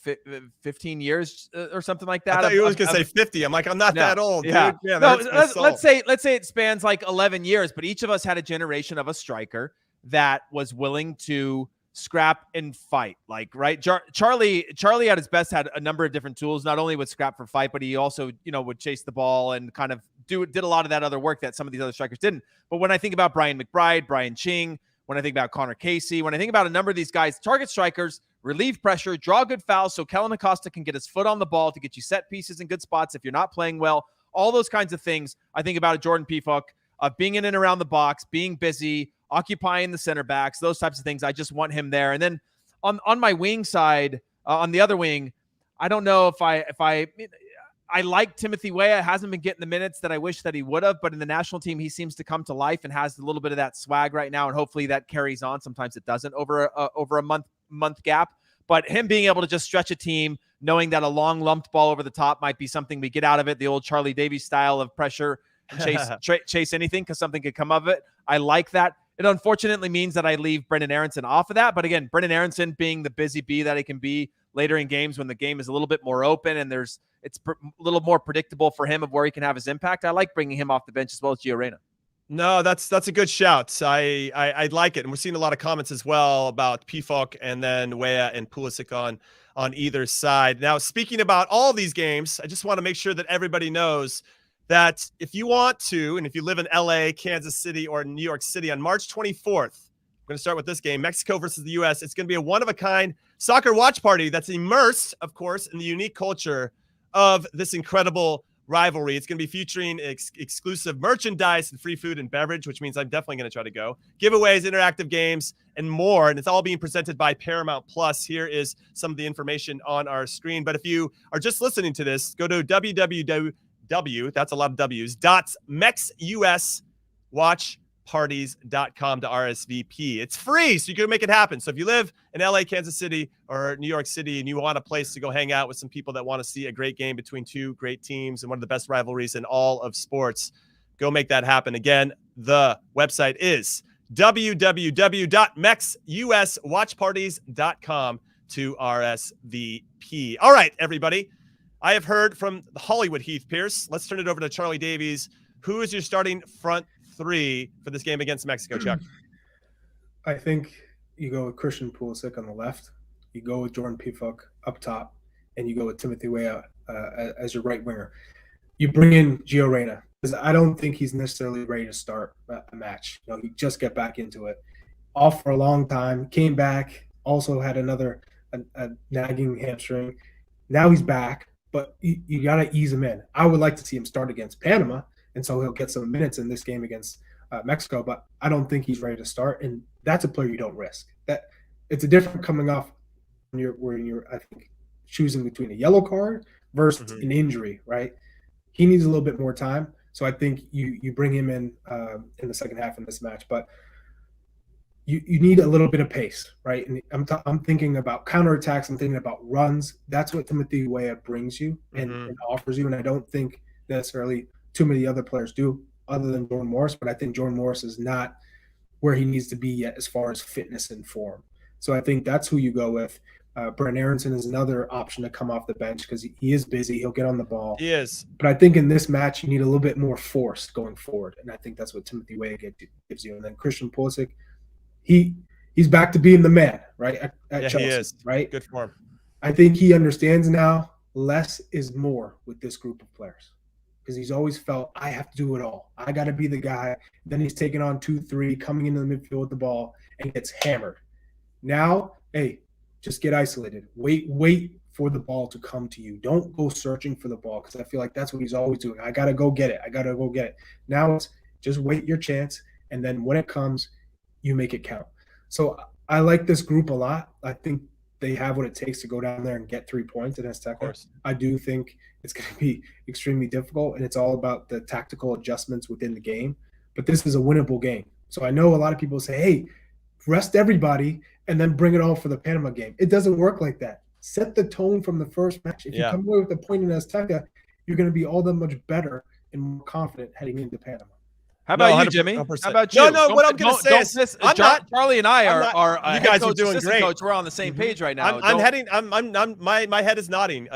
15 years or something like that. I thought you were going to say 50. I'm like, I'm not that old, yeah. dude. Yeah, no, let's say it spans like 11 years, but each of us had a generation of a striker that was willing to scrap and fight. Like, right? Charlie at his best had a number of different tools. Not only would scrap for fight, but he also, would chase the ball and kind of did a lot of that other work that some of these other strikers didn't. But when I think about Brian McBride, Brian Ching, when I think about Connor Casey, when I think about a number of these guys, target strikers, relieve pressure, draw good fouls so Kellen Acosta can get his foot on the ball to get you set pieces in good spots if you're not playing well, all those kinds of things. I think about a Jordan Pefok of being in and around the box, being busy, occupying the center backs, those types of things. I just want him there. And then on my wing side, on the other wing, I don't know if I like Timothy Weah. Hasn't been getting the minutes that I wish that he would have, but in the national team, he seems to come to life and has a little bit of that swag right now, and hopefully that carries on. Sometimes it doesn't over a month month gap. But him being able to just stretch a team, knowing that a long lumped ball over the top might be something we get out of it, the old Charlie Davies style of pressure and chase anything because something could come of it. I like that. It unfortunately means that I leave Brenden Aaronson off of that. But again, Brenden Aaronson being the busy bee that he can be later in games when the game is a little bit more open and it's a little more predictable for him of where he can have his impact. I like bringing him off the bench as well as Gio Reyna. No, that's a good shout. I like it. And we're seeing a lot of comments as well about Pefok and then Weah and Pulisic on either side. Now, speaking about all these games, I just want to make sure that everybody knows that if you want to, and if you live in LA, Kansas City, or New York City on March 24th, we're going to start with this game, Mexico versus the U.S. It's going to be a one-of-a-kind soccer watch party that's immersed, of course, in the unique culture of this incredible rivalry. It's going to be featuring exclusive merchandise and free food and beverage, which means I'm definitely going to try to go. Giveaways, interactive games, and more. And it's all being presented by Paramount Plus. Here is some of the information on our screen. But if you are just listening to this, go to that's a lot of W's, mexuswatchparties.com to RSVP. It's free, so you can make it happen. So if you live in LA, Kansas City, or New York City, and you want a place to go hang out with some people that want to see a great game between two great teams and one of the best rivalries in all of sports, go make that happen. Again, the website is www.mexuswatchparties.com to RSVP. All right, everybody. I have heard from the Hollywood Heath Pearce. Let's turn it over to Charlie Davies. Who is your starting front three for this game against Mexico, Chuck? I think you go with Christian Pulisic on the left, you go with Jordan Pefok up top, and you go with Timothy Weah as your right winger. You bring in Gio Reyna, because I don't think he's necessarily ready to start a match. He just got back into it. Off for a long time, came back, also had a nagging hamstring. Now he's back, but you got to ease him in. I would like to see him start against Panama, and so he'll get some minutes in this game against Mexico, but I don't think he's ready to start, and that's a player you don't risk. That it's a different coming off when you're I think choosing between a yellow card versus an injury, right? He needs a little bit more time, so I think you bring him in the second half in this match, but you need a little bit of pace, right? And I'm thinking about counterattacks. I'm thinking about runs. That's what Timothy Weah brings you and offers you, and I don't think necessarily too many other players do other than Jordan Morris, but I think Jordan Morris is not where he needs to be yet as far as fitness and form. So I think that's who you go with. Brenden Aaronson is another option to come off the bench because he is busy. He'll get on the ball. He is. But I think in this match, you need a little bit more force going forward, and I think that's what Timothy Weah gives you. And then Christian Pulisic, he's back to being the man, right, at Chelsea, he is. Right? Good form. I think he understands now less is more with this group of players because he's always felt, I have to do it all. I got to be the guy. Then he's taking on 2-3, coming into the midfield with the ball, and gets hammered. Now, hey, just get isolated. Wait for the ball to come to you. Don't go searching for the ball because I feel like that's what he's always doing. I got to go get it. Now it's just wait your chance, and then when it comes, you make it count. So I like this group a lot. I think they have what it takes to go down there and get 3 points in Azteca. I do think it's going to be extremely difficult, and it's all about the tactical adjustments within the game. But this is a winnable game. So I know a lot of people say, hey, rest everybody and then bring it all for the Panama game. It doesn't work like that. Set the tone from the first match. If you come away with a point in Azteca, you're going to be all that much better and more confident heading into Panama. How about you, Jimmy? 100%. How about you? No, what I'm going to say is Charlie and I are you guys are doing great. Coach, we're on the same page right now. My head is nodding,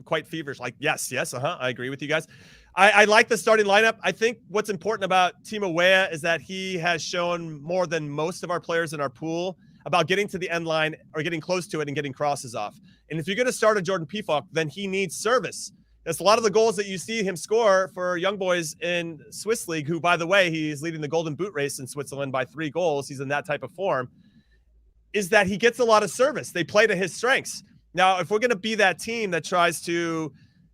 quite feverish. Like, yes, I agree with you guys. I like the starting lineup. I think what's important about Timo Weah is that he has shown more than most of our players in our pool about getting to the end line or getting close to it and getting crosses off. And if you're going to start a Jordan Pefok, then he needs service. That's a lot of the goals that you see him score for young boys in Swiss League, who, by the way, he's leading the Golden Boot race in Switzerland by 3 goals. He's in that type of form, is that he gets a lot of service. They play to his strengths. Now, if we're going to be that team that tries to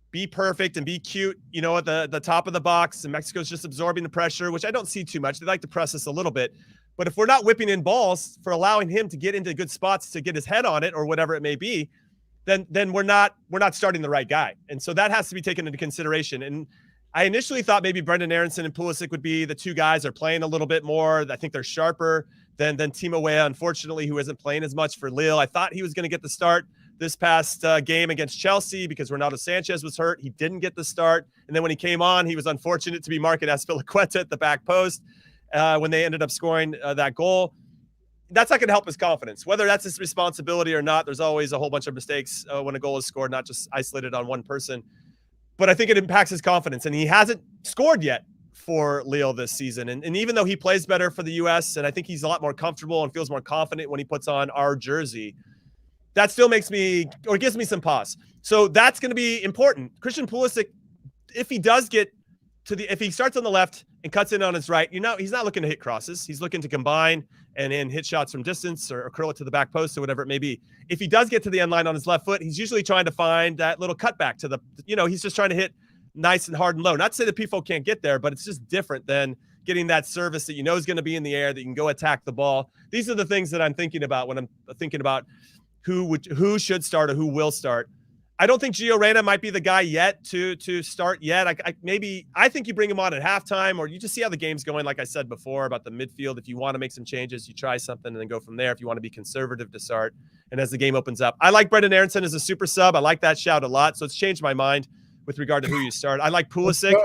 be perfect and be cute, at the top of the box, and Mexico's just absorbing the pressure, which I don't see too much. They like to press us a little bit. But if we're not whipping in balls for allowing him to get into good spots to get his head on it or whatever it may be, then we're not starting the right guy. And so that has to be taken into consideration. And I initially thought maybe Brenden Aaronson and Pulisic would be the two guys that are playing a little bit more. I think they're sharper. than Timo Weah, unfortunately, who isn't playing as much for Lille. I thought he was going to get the start this past game against Chelsea because Ronaldo Sanchez was hurt. He didn't get the start. And then when he came on, he was unfortunate to be marked as Azpilicueta at the back post when they ended up scoring that goal. That's not going to help his confidence. Whether that's his responsibility or not, there's always a whole bunch of mistakes when a goal is scored, not just isolated on one person. But I think it impacts his confidence, and he hasn't scored yet for Lille this season. And even though he plays better for the U.S., and I think he's a lot more comfortable and feels more confident when he puts on our jersey, that still makes me, or gives me some pause. So that's going to be important. Christian Pulisic, if he does get to if he starts on the left and cuts in on his right, he's not looking to hit crosses. He's looking to combine and hit shots from distance or curl it to the back post or whatever it may be. If he does get to the end line on his left foot, he's usually trying to find that little cutback to the, he's just trying to hit nice and hard and low. Not to say that Pefok can't get there, but it's just different than getting that service that is going to be in the air, that you can go attack the ball. These are the things that I'm thinking about when I'm thinking about who should start or who will start. I don't think Gio Reyna might be the guy yet to start yet. I think you bring him on at halftime, or you just see how the game's going. Like I said before about the midfield, if you want to make some changes, you try something and then go from there. If you want to be conservative to start, and as the game opens up, I like Brenden Aaronson as a super sub. I like that shout a lot. So it's changed my mind with regard to who you start. I like Pulisic.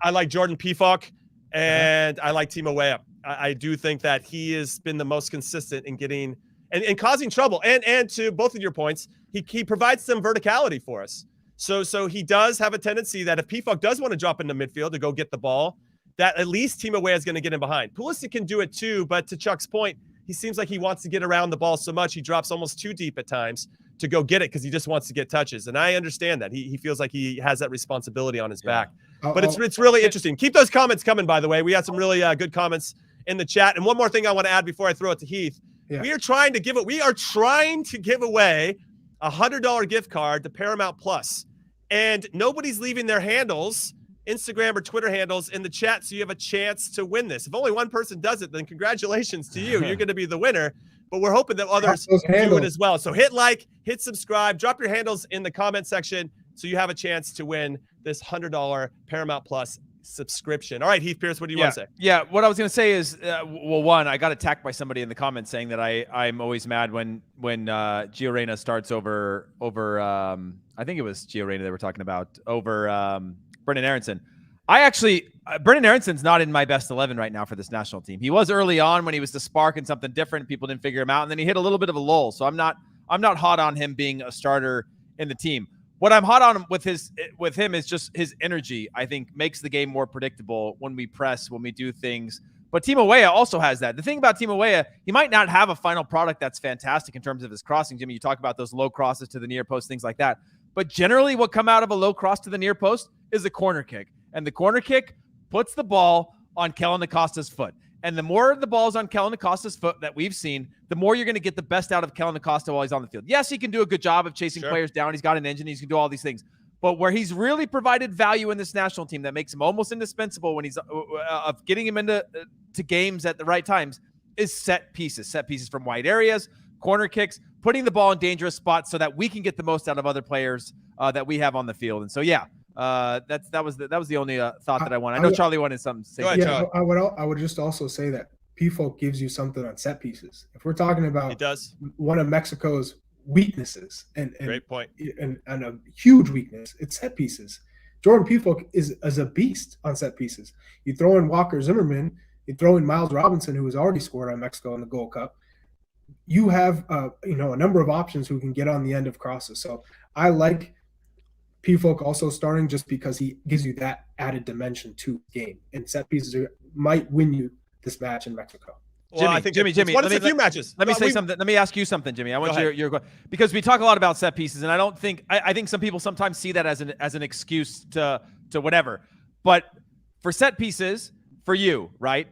I like Jordan Pefok, and I like Timo Weah. I do think that he has been the most consistent in getting and causing trouble. And to both of your points, he provides some verticality for us. So he does have a tendency that if Pefok does want to drop into midfield to go get the ball, that at least Timo Weah is going to get in behind. Pulisic can do it too, but to Chuck's point, he seems like he wants to get around the ball so much he drops almost too deep at times to go get it because he just wants to get touches. And I understand that. He feels like he has that responsibility on his back. But it's really interesting. Keep those comments coming, by the way. We had some really good comments in the chat. And one more thing I want to add before I throw it to Heath. Yeah. We are trying to give away a $100 gift card to Paramount Plus, and nobody's leaving their handles, Instagram or Twitter handles, in the chat, so you have a chance to win this. If only one person does it, then congratulations to you. You're going to be the winner, but we're hoping that others do it as well. So hit like, hit subscribe, drop your handles in the comment section so you have a chance to win this $100 Paramount Plus subscription. All right, Heath, Pearce, what do you want to say? Yeah, what I was going to say is, one, I got attacked by somebody in the comments saying that I'm always mad when Gio Reyna starts over I think it was Gio Reyna they were talking about, over Brenden Aaronson. Brenden Aaronson's not in my best 11 right now for this national team. He was early on when he was the spark and something different. People didn't figure him out, and then he hit a little bit of a lull. So I'm not hot on him being a starter in the team. What I'm hot on with him is just his energy. I think makes the game more predictable when we press, when we do things. But Timo Weah also has that. The thing about Timo Weah, he might not have a final product that's fantastic in terms of his crossing. Jimmy, you talk about those low crosses to the near post, things like that. But generally what come out of a low cross to the near post is a corner kick. And the corner kick puts the ball on Kellyn Acosta's foot. And the more the ball's on Kellyn Acosta's foot that we've seen, the more you're going to get the best out of Kellyn Acosta while he's on the field. Yes, he can do a good job of chasing players down. He's got an engine. He can do all these things. But where he's really provided value in this national team that makes him almost indispensable when he's of getting him into to games at the right times is set pieces from wide areas, corner kicks, putting the ball in dangerous spots so that we can get the most out of other players that we have on the field. And so, that was the only thought that I wanted. I know Charlie wanted something to say. Yeah, I would just also say that Pefok gives you something on set pieces. If we're talking about one of Mexico's weaknesses and great point and a huge weakness, it's set pieces. Jordan Pefok is a beast on set pieces. You throw in Walker Zimmerman, you throw in Miles Robinson, who has already scored on Mexico in the Gold Cup. You have a number of options who can get on the end of crosses. So I like Pefok also starting just because he gives you that added dimension to the game, and set pieces might win you this match in Mexico. Well, I think Jimmy, let me, a few matches. Let me say something. Let me ask you something, Jimmy. I want your because we talk a lot about set pieces, and I think some people sometimes see that as an excuse to whatever. But for set pieces, for you, right?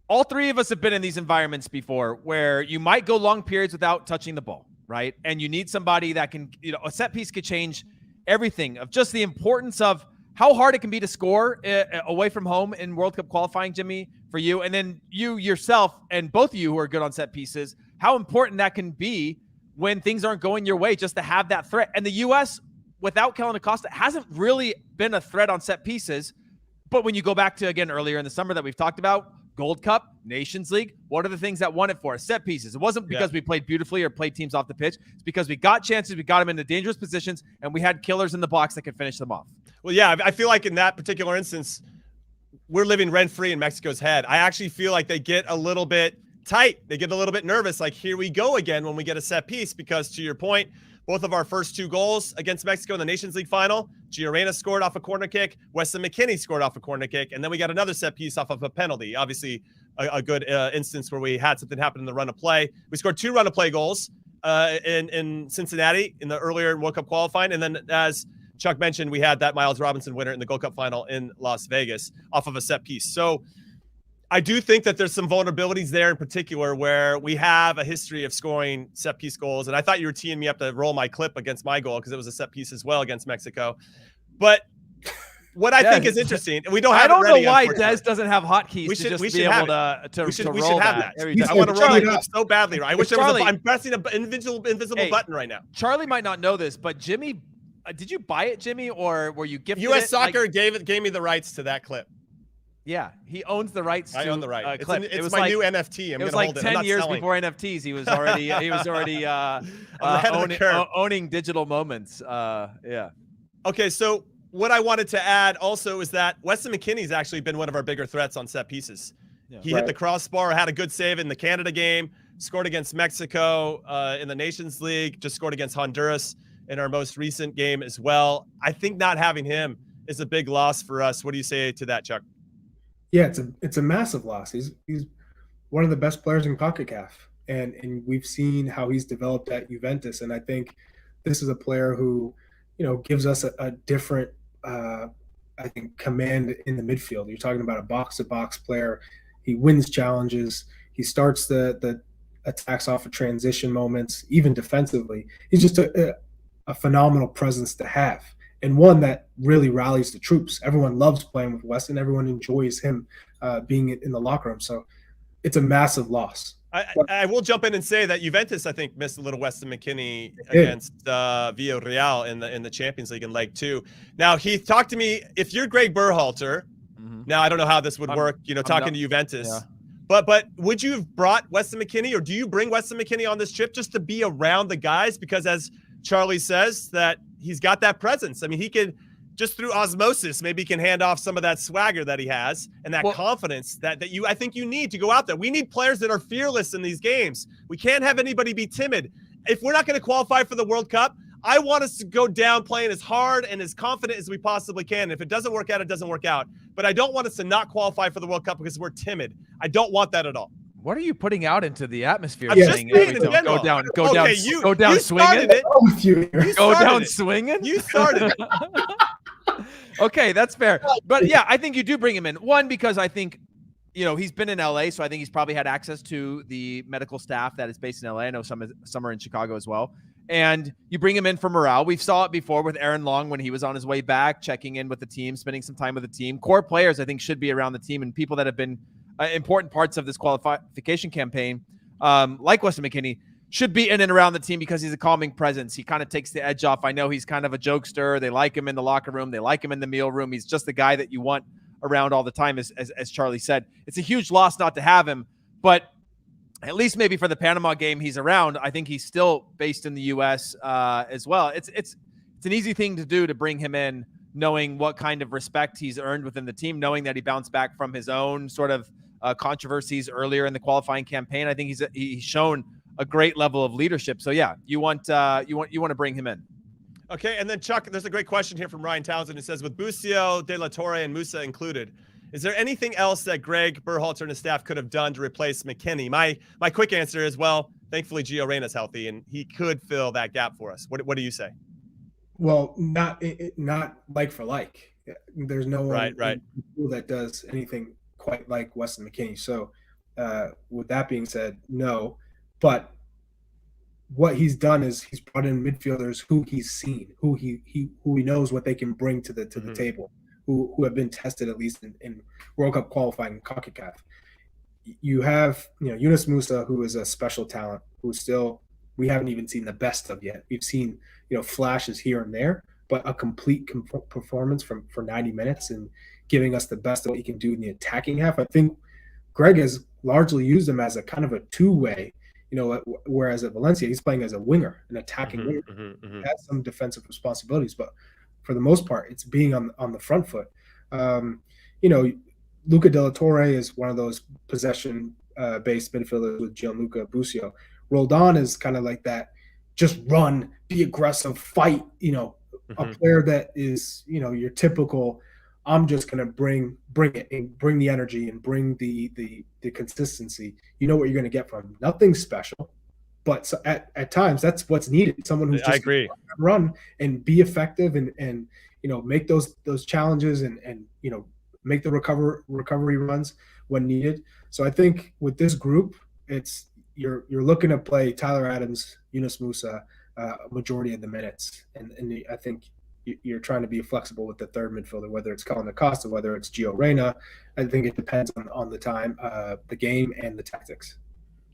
All three of us have been in these environments before where you might go long periods without touching the ball, right? And you need somebody that can, a set piece could change everything of just the importance of how hard it can be to score away from home in World Cup qualifying, Jimmy, for you. And then you yourself and both of you who are good on set pieces, how important that can be when things aren't going your way, just to have that threat. And the U.S., without Kellyn Acosta, hasn't really been a threat on set pieces. But when you go back to, again, earlier in the summer that we've talked about, Gold Cup, Nations League. What are the things that won it for us? Set pieces. It wasn't because we played beautifully or played teams off the pitch. It's because we got chances, we got them into dangerous positions, and we had killers in the box that could finish them off. Well, yeah, I feel like in that particular instance, we're living rent-free in Mexico's head. I actually feel like they get a little bit tight. They get a little bit nervous, like here we go again when we get a set piece, because to your point, both of our first 2 goals against Mexico in the Nations League final, Reyna scored off a corner kick, Weston McKinney scored off a corner kick, and then we got another set piece off of a penalty. Obviously, a good instance where we had something happen in the run of play. We scored 2 run of play goals in Cincinnati in the earlier World Cup qualifying, and then as Chuck mentioned, we had that Miles Robinson winner in the Gold Cup final in Las Vegas off of a set piece. So I do think that there's some vulnerabilities there in particular where we have a history of scoring set piece goals. And I thought you were teeing me up to roll my clip against my goal because it was a set piece as well against Mexico. But what I think is interesting, and we don't have I don't it ready, know why Des doesn't have hotkeys to just be able to we should roll have that. that. I want to roll my clip so badly. Right? I wish I'm pressing an invisible button right now. Charlie might not know this, but Jimmy, did you buy it, Jimmy, or were you gifted U.S. it? Soccer gave me the rights to that clip. Yeah, he owns the rights. I own the right. It's was my like, new NFT. It was like 10 years before NFTs. He was already owning digital moments. Yeah. Okay, so what I wanted to add also is that Weston McKinney's actually been one of our bigger threats on set pieces. Yeah. He hit the crossbar, had a good save in the Canada game, scored against Mexico in the Nations League, just scored against Honduras in our most recent game as well. I think not having him is a big loss for us. What do you say to that, Chuck? Yeah, it's a massive loss. He's one of the best players in Concacaf, and we've seen how he's developed at Juventus. And I think this is a player who, gives us a different, I think, command in the midfield. You're talking about a box-to-box player. He wins challenges. He starts the attacks off of transition moments, even defensively. He's just a phenomenal presence to have, and one that really rallies the troops. Everyone loves playing with Weston. Everyone enjoys him being in the locker room. So it's a massive loss. I will jump in and say that Juventus, I think, missed a little Weston McKinney against Villarreal in the Champions League in leg 2. Now, Heath, talk to me. If you're Gregg Berhalter, now I don't know how this would work, talking to Juventus. Yeah. But would you have brought Weston McKinney, or do you bring Weston McKinney on this trip just to be around the guys? Because as Charlie says, that he's got that presence. I mean, he could just through osmosis, maybe can hand off some of that swagger that he has and that confidence that I think you need to go out there. We need players that are fearless in these games. We can't have anybody be timid. If we're not going to qualify for the World Cup, I want us to go down playing as hard and as confident as we possibly can. If it doesn't work out, it doesn't work out. But I don't want us to not qualify for the World Cup because we're timid. I don't want that at all. What are you putting out into the atmosphere? I'm just saying go down swinging. Go down swinging. You started it. Okay, that's fair. But yeah, I think you do bring him in. One, because I think, he's been in LA, so I think he's probably had access to the medical staff that is based in LA. I know some are in Chicago as well. And you bring him in for morale. We saw it before with Aaron Long when he was on his way back, checking in with the team, spending some time with the team. Core players, I think, should be around the team, and people that have been important parts of this qualification campaign, like Weston McKinney, should be in and around the team because he's a calming presence. He kind of takes the edge off. I know he's kind of a jokester. They like him in the locker room. They like him in the meal room. He's just the guy that you want around all the time, as Charlie said. It's a huge loss not to have him, but at least maybe for the Panama game he's around. I think he's still based in the U.S. As well. It's an easy thing to do to bring him in, knowing what kind of respect he's earned within the team, knowing that he bounced back from his own sort of controversies earlier in the qualifying campaign. I think he's shown a great level of leadership. So yeah, you want to bring him in. Okay, and then Chuck, there's a great question here from Ryan Townsend. It says, with Busio, De La Torre, and Musa included, is there anything else that Gregg Berhalter and his staff could have done to replace McKinney? My quick answer is, well, thankfully Gio Reyna's healthy and he could fill that gap for us. What do you say? Well, not like for like. There's no one that does anything quite like Weston McKinney. So with that being said, no. But what he's done is he's brought in midfielders who he's seen, who he knows what they can bring to the table, who have been tested at least in World Cup qualifying in CONCACAF. You have Yunus Musa, who is a special talent, who still we haven't even seen the best of yet. We've seen flashes here and there, but a complete performance for 90 minutes and giving us the best of what he can do in the attacking half. I think Gregg has largely used him as a kind of a two-way, whereas at Valencia, he's playing as a winger, an attacking winger. He has some defensive responsibilities, but for the most part, it's being on the front foot. Luca De La Torre is one of those possession-based midfielders with Gianluca Busio. Roldan is kind of like that, just run, be aggressive, fight, a player that is, your typical, I'm just going to bring it and bring the energy and bring the consistency. You know what you're going to get from him. Nothing special, but so at times that's what's needed. Someone who's just run and be effective and make those challenges and make the recovery runs when needed. So I think with this group, it's you're looking to play Tyler Adams, Yunus Musa, majority of the minutes, and I think you're trying to be flexible with the third midfielder, whether it's Colin Acosta, whether it's Gio Reyna. I think it depends on the time, the game, and the tactics.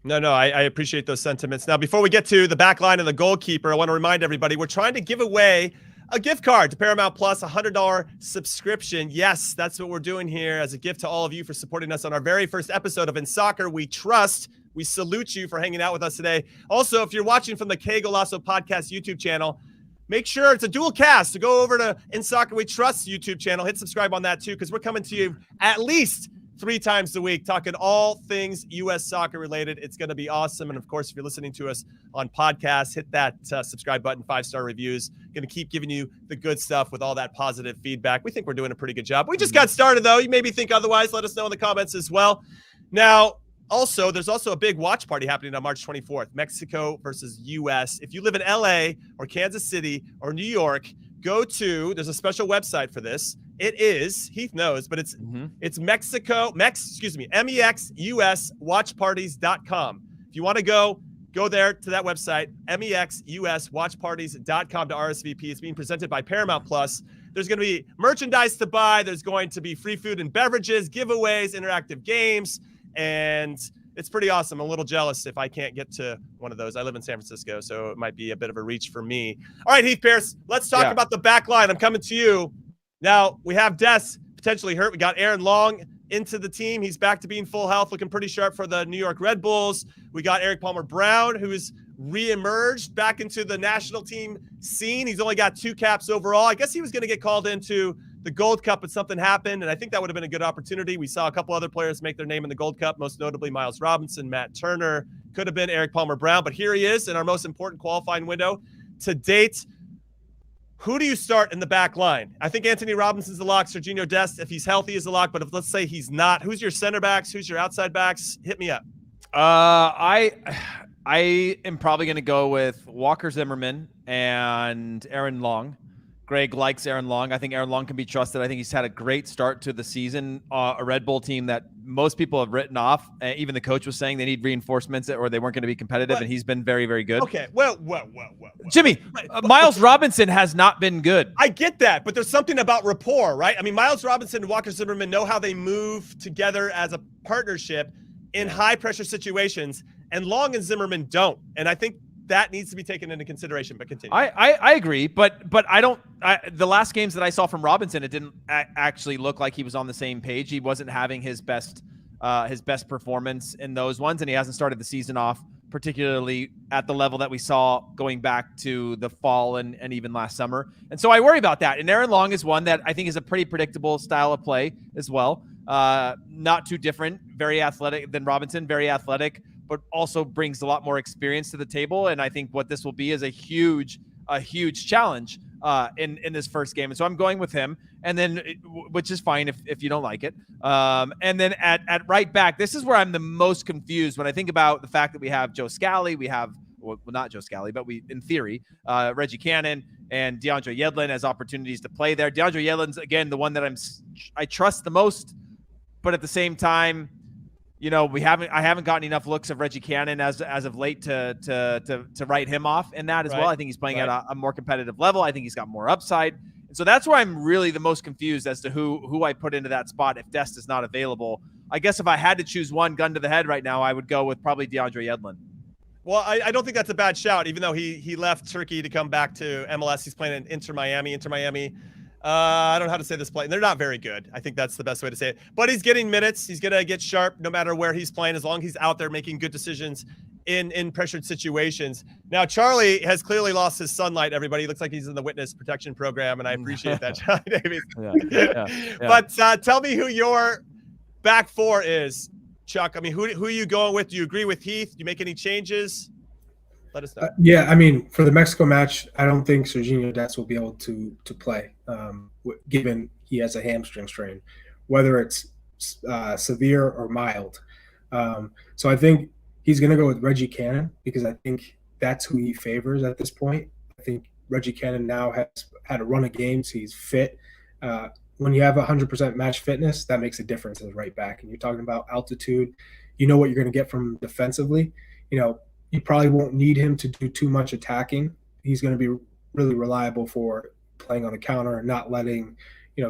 No, I appreciate those sentiments. Now, before we get to the back line and the goalkeeper, I want to remind everybody we're trying to give away a gift card to Paramount Plus, $100 subscription. Yes, that's what we're doing here as a gift to all of you for supporting us on our very first episode of In Soccer We Trust. We salute you for hanging out with us today. Also, if you're watching from the K Golasso Podcast YouTube channel, make sure it's a dual cast to go over to In Soccer We Trust YouTube channel. Hit subscribe on that too, because we're coming to you at least 3 times a week, talking all things U.S. soccer related. It's going to be awesome. And of course, if you're listening to us on podcasts, hit that subscribe button, 5-star reviews. Going to keep giving you the good stuff with all that positive feedback. We think we're doing a pretty good job. We just got started, though. You maybe think otherwise. Let us know in the comments as well. Now, also, there's also a big watch party happening on March 24th, Mexico versus U.S. If you live in L.A. or Kansas City or New York, there's a special website for this. It is, Heath knows, but it's MEXUSWatchparties.com. If you want to go there to that website, MEXUSWatchparties.com to RSVP. It's being presented by Paramount Plus. There's going to be merchandise to buy. There's going to be free food and beverages, giveaways, interactive games, and it's pretty awesome. I'm a little jealous if I can't get to one of those. I live in San Francisco, so it might be a bit of a reach for me. All right, Heath Pearce, let's talk about the back line. I'm coming to you. Now, we have Dest potentially hurt. We got Aaron Long into the team. He's back to being full health, looking pretty sharp for the New York Red Bulls. We got Eric Palmer-Brown, who is reemerged back into the national team scene. He's only got 2 caps overall. I guess he was going to get called into the Gold Cup, but something happened, and I think that would have been a good opportunity. We saw a couple other players make their name in the Gold Cup, most notably Miles Robinson, Matt Turner, could have been Eric Palmer-Brown, but here he is in our most important qualifying window to date. Who do you start in the back line? I think Anthony Robinson's the lock. Sergino Dest, if he's healthy, is the lock, but if let's say he's not, who's your center backs? Who's your outside backs? Hit me up. I am probably going to go with Walker Zimmerman and Aaron Long. Gregg likes Aaron Long. I think Aaron Long can be trusted. I think he's had a great start to the season. A Red Bull team that most people have written off. Even the coach was saying they need reinforcements or they weren't going to be competitive, and he's been very, very good. Okay, well. Jimmy, Miles Robinson has not been good. I get that, but there's something about rapport, right? I mean, Miles Robinson and Walker Zimmerman know how they move together as a partnership in high-pressure situations, and Long and Zimmerman don't. And I think that needs to be taken into consideration, but continue. I agree, but I don't. The last games that I saw from Robinson, it didn't actually look like he was on the same page. He wasn't having his best performance in those ones, and he hasn't started the season off particularly at the level that we saw going back to the fall and even last summer. And so I worry about that. And Aaron Long is one that I think is a pretty predictable style of play as well. Not too different, very athletic than Robinson, very athletic, but also brings a lot more experience to the table. And I think what this will be is a huge challenge in this first game. And so I'm going with him, and then which is fine if you don't like it. And then at right back, this is where I'm the most confused when I think about the fact that we have Joe Scally, we have, well, not Joe Scally, but we, in theory, Reggie Cannon and DeAndre Yedlin as opportunities to play there. DeAndre Yedlin's, again, the one that I trust the most, but at the same time, you know, I haven't gotten enough looks of Reggie Cannon as of late to write him off in that as well. I think he's playing at a more competitive level. I think he's got more upside. And so that's where I'm really the most confused as to who I put into that spot if Dest is not available. I guess if I had to choose one gun to the head right now, I would go with probably DeAndre Yedlin. Well, I don't think that's a bad shout, even though he left Turkey to come back to MLS. He's playing in Inter Miami. Inter Miami I don't know how to say this play. They're not very good. I think that's the best way to say it. But he's getting minutes. He's going to get sharp no matter where he's playing, as long as he's out there making good decisions in pressured situations. Now, Charlie has clearly lost his sunlight, everybody. He looks like he's in the witness protection program, and I appreciate that, Charlie Davies. Yeah. But tell me who your back four is, Chuck. I mean, who are you going with? Do you agree with Heath? Do you make any changes? Let us know. Yeah, I mean, for the Mexico match, I don't think Sergino Dest will be able to play, given he has a hamstring strain, whether it's severe or mild. So I think he's going to go with Reggie Cannon, because I think that's who he favors at this point. I think Reggie Cannon now has had a run of games. He's fit. When you have 100% match fitness, that makes a difference as right back. And you're talking about altitude. You know what you're going to get from him defensively. You probably won't need him to do too much attacking. He's going to be really reliable for playing on the counter and not letting,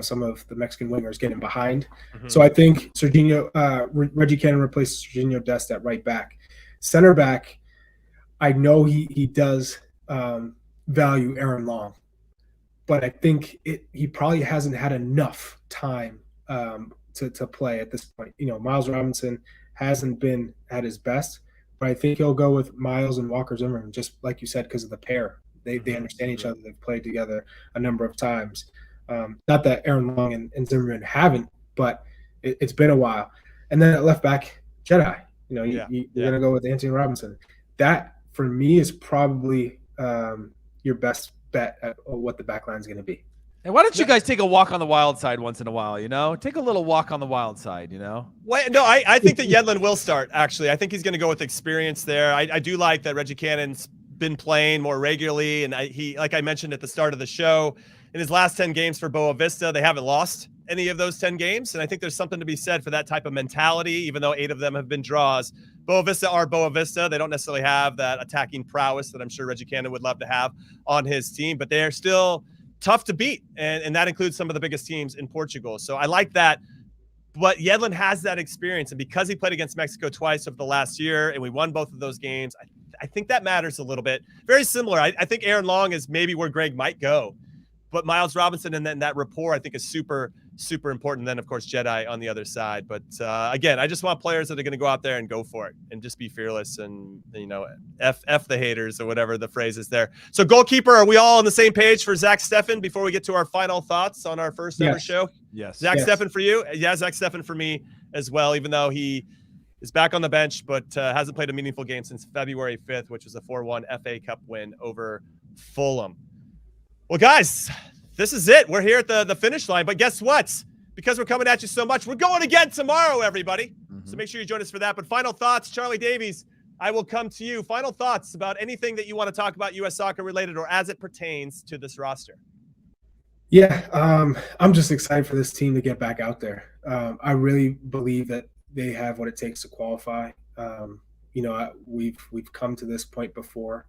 some of the Mexican wingers get in behind. Mm-hmm. So I think Reggie Cannon replaces Sergino Dest at right back. Center back, I know he does value Aaron Long, but I think he probably hasn't had enough time to play at this point. Miles Robinson hasn't been at his best, but I think he'll go with Miles and Walker Zimmerman, just like you said, because of the pair. They understand each other. They've played together a number of times. Not that Aaron Long and Zimmerman haven't, but it's been a while. And then at left back, Jedi. You're going to go with Anthony Robinson. That, for me, is probably your best bet at what the back line is going to be. And why don't you guys take a walk on the wild side once in a while, Take a little walk on the wild side, Wait, no, I think that Yedlin will start, actually. I think he's going to go with experience there. I do like that Reggie Cannon's been playing more regularly, and he, like I mentioned at the start of the show, in his last 10 games for Boa Vista, they haven't lost any of those 10 games, and I think there's something to be said for that type of mentality, even though 8 of them have been draws. Boa Vista are Boa Vista. They don't necessarily have that attacking prowess that I'm sure Reggie Cannon would love to have on his team, but they are still tough to beat, and that includes some of the biggest teams in Portugal. So I like that. But Yedlin has that experience, and because he played against Mexico twice over the last year, and we won both of those games, I think that matters a little bit. Very similar. I think Aaron Long is maybe where Greg might go, but Miles Robinson and then that rapport I think is super, super important. Then, of course, Jedi on the other side. But again, I just want players that are going to go out there and go for it and just be fearless and, F the haters or whatever the phrase is there. So goalkeeper, are we all on the same page for Zach Steffen before we get to our final thoughts on our first ever show? Yes. Zach Steffen for you? Yeah, Zach Steffen for me as well, even though he is back on the bench, but hasn't played a meaningful game since February 5th, which was a 4-1 FA Cup win over Fulham. Well, guys, this is it. We're here at the finish line, but guess what? Because we're coming at you so much, we're going again tomorrow, everybody. So make sure you join us for that. But final thoughts, Charlie Davies, I will come to you. Final thoughts about anything that you want to talk about U.S. soccer related or as it pertains to this roster. Yeah, I'm just excited for this team to get back out there. I really believe that they have what it takes to qualify. We've come to this point before,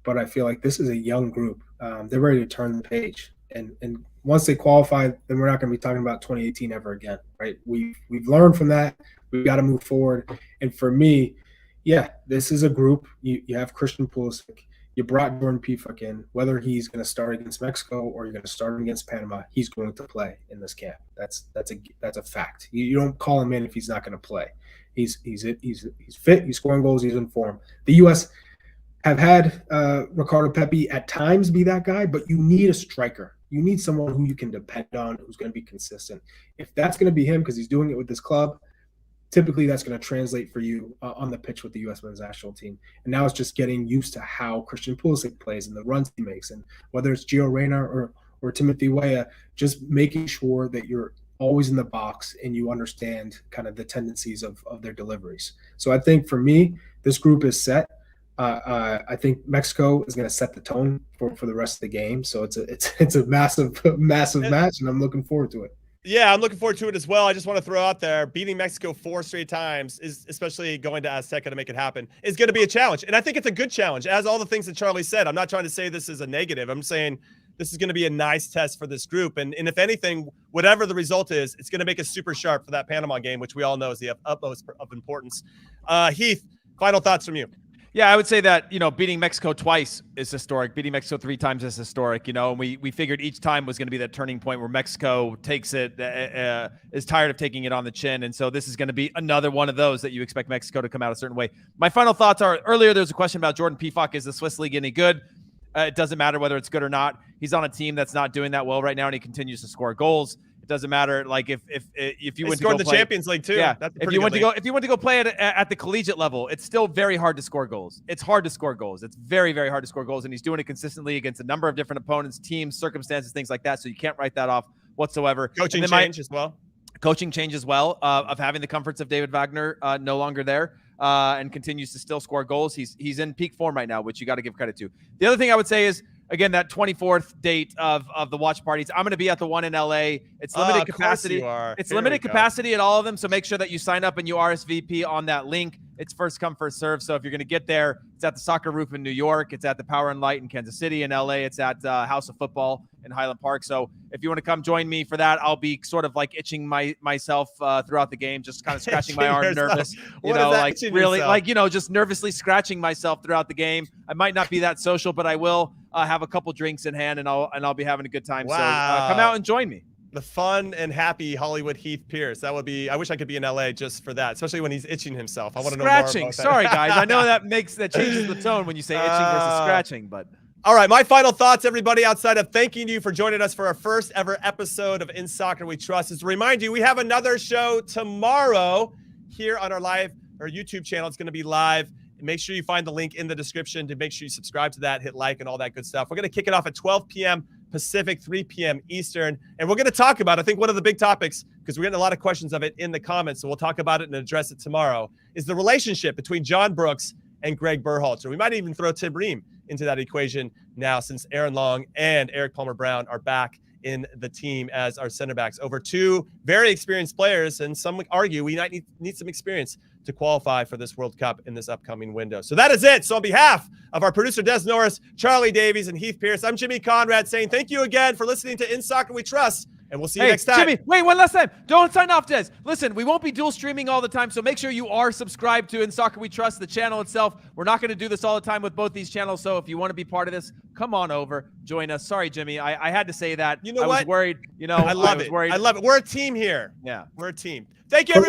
but I feel like this is a young group. They're ready to turn the page, and once they qualify, then we're not going to be talking about 2018 ever again, right? We've learned from that. We've got to move forward. And for me, this is a group. You have Christian Pulisic. You brought Jordan Pefok in. Whether he's going to start against Mexico or you're going to start him against Panama, he's going to play in this camp. That's a fact. You don't call him in if he's not going to play. He's fit. He's scoring goals. He's in form. The U.S. have had Ricardo Pepi at times be that guy, but you need a striker. You need someone who you can depend on, who's going to be consistent. If that's going to be him because he's doing it with this club, typically that's going to translate for you on the pitch with the U.S. men's national team. And now it's just getting used to how Christian Pulisic plays and the runs he makes. And whether it's Gio Reyna or Timothy Weah, just making sure that you're always in the box and you understand kind of the tendencies of their deliveries. So I think for me, this group is set. I think Mexico is going to set the tone for the rest of the game. So it's a massive match, and I'm looking forward to it. Yeah, I'm looking forward to it as well. I just want to throw out there, beating Mexico 4 straight times, is especially going to Azteca to make it happen, is going to be a challenge. And I think it's a good challenge, as all the things that Charlie said. I'm not trying to say this is a negative. I'm saying this is going to be a nice test for this group. And if anything, whatever the result is, it's going to make us super sharp for that Panama game, which we all know is the utmost of importance. Heath, final thoughts from you. Yeah, I would say that, beating Mexico twice is historic. Beating Mexico 3 times is historic, and we figured each time was going to be that turning point where Mexico takes it, is tired of taking it on the chin. And so this is going to be another one of those that you expect Mexico to come out a certain way. My final thoughts are, earlier there was a question about Jordan Pefok. Is the Swiss League any good? It doesn't matter whether it's good or not. He's on a team that's not doing that well right now, and he continues to score goals. Doesn't matter. Like if you went to go the play, Champions League too. Yeah. That's if you went to go play at the collegiate level, it's still very hard to score goals. It's hard to score goals. It's very, very hard to score goals, and he's doing it consistently against a number of different opponents, teams, circumstances, things like that. So you can't write that off whatsoever. Coaching change as well. Coaching change as well, of having the comforts of David Wagner no longer there, and continues to still score goals. He's in peak form right now, which you got to give credit to. The other thing I would say is, again, that 24th date of the watch parties. I'm going to be at the one in LA. It's limited capacity. It's limited capacity at all of them. So make sure that you sign up and you RSVP on that link. It's first come, first serve. So if you're going to get there, it's at the Soccer Roof in New York. It's at the Power and Light in Kansas City. In LA, it's at House of Football in Highland Park. So if you want to come join me for that, I'll be sort of like itching myself throughout the game, just kind of scratching my arm, nervous. Just nervously scratching myself throughout the game. I might not be that social, but I will have a couple drinks in hand, and I'll be having a good time. Wow. So come out and join me. The fun and happy Hollywood Heath Pearce. That would be. I wish I could be in LA just for that, especially when he's itching himself. I want to know more about that. Sorry, guys. I know that changes the tone when you say itching versus scratching, but. All right, my final thoughts, everybody, outside of thanking you for joining us for our first ever episode of In Soccer We Trust, is to remind you we have another show tomorrow here on our YouTube channel. It's going to be live. Make sure you find the link in the description to make sure you subscribe to that, hit like, and all that good stuff. We're going to kick it off at 12 p.m. Pacific, 3 p.m. Eastern. And we're going to talk about, I think one of the big topics, because we're getting a lot of questions of it in the comments, so we'll talk about it and address it tomorrow, is the relationship between John Brooks and Gregg Berhalter. We might even throw Tim Ream into that equation now, since Aaron Long and Eric Palmer-Brown are back in the team as our center backs. Over 2 very experienced players, and some would argue we might need some experience to qualify for this World Cup in this upcoming window. So that is it. So on behalf of our producer, Des Norris, Charlie Davies, and Heath Pearce, I'm Jimmy Conrad saying thank you again for listening to In Soccer We Trust, and we'll see you next time. Jimmy, wait, one last time. Don't sign off, Des. Listen, we won't be dual streaming all the time, so make sure you are subscribed to In Soccer We Trust, the channel itself. We're not going to do this all the time with both these channels, so if you want to be part of this, come on over, join us. Sorry, Jimmy, I had to say that. You know I what? was worried. I love it. I love it. We're a team here. Yeah. We're a team. Thank you, everybody.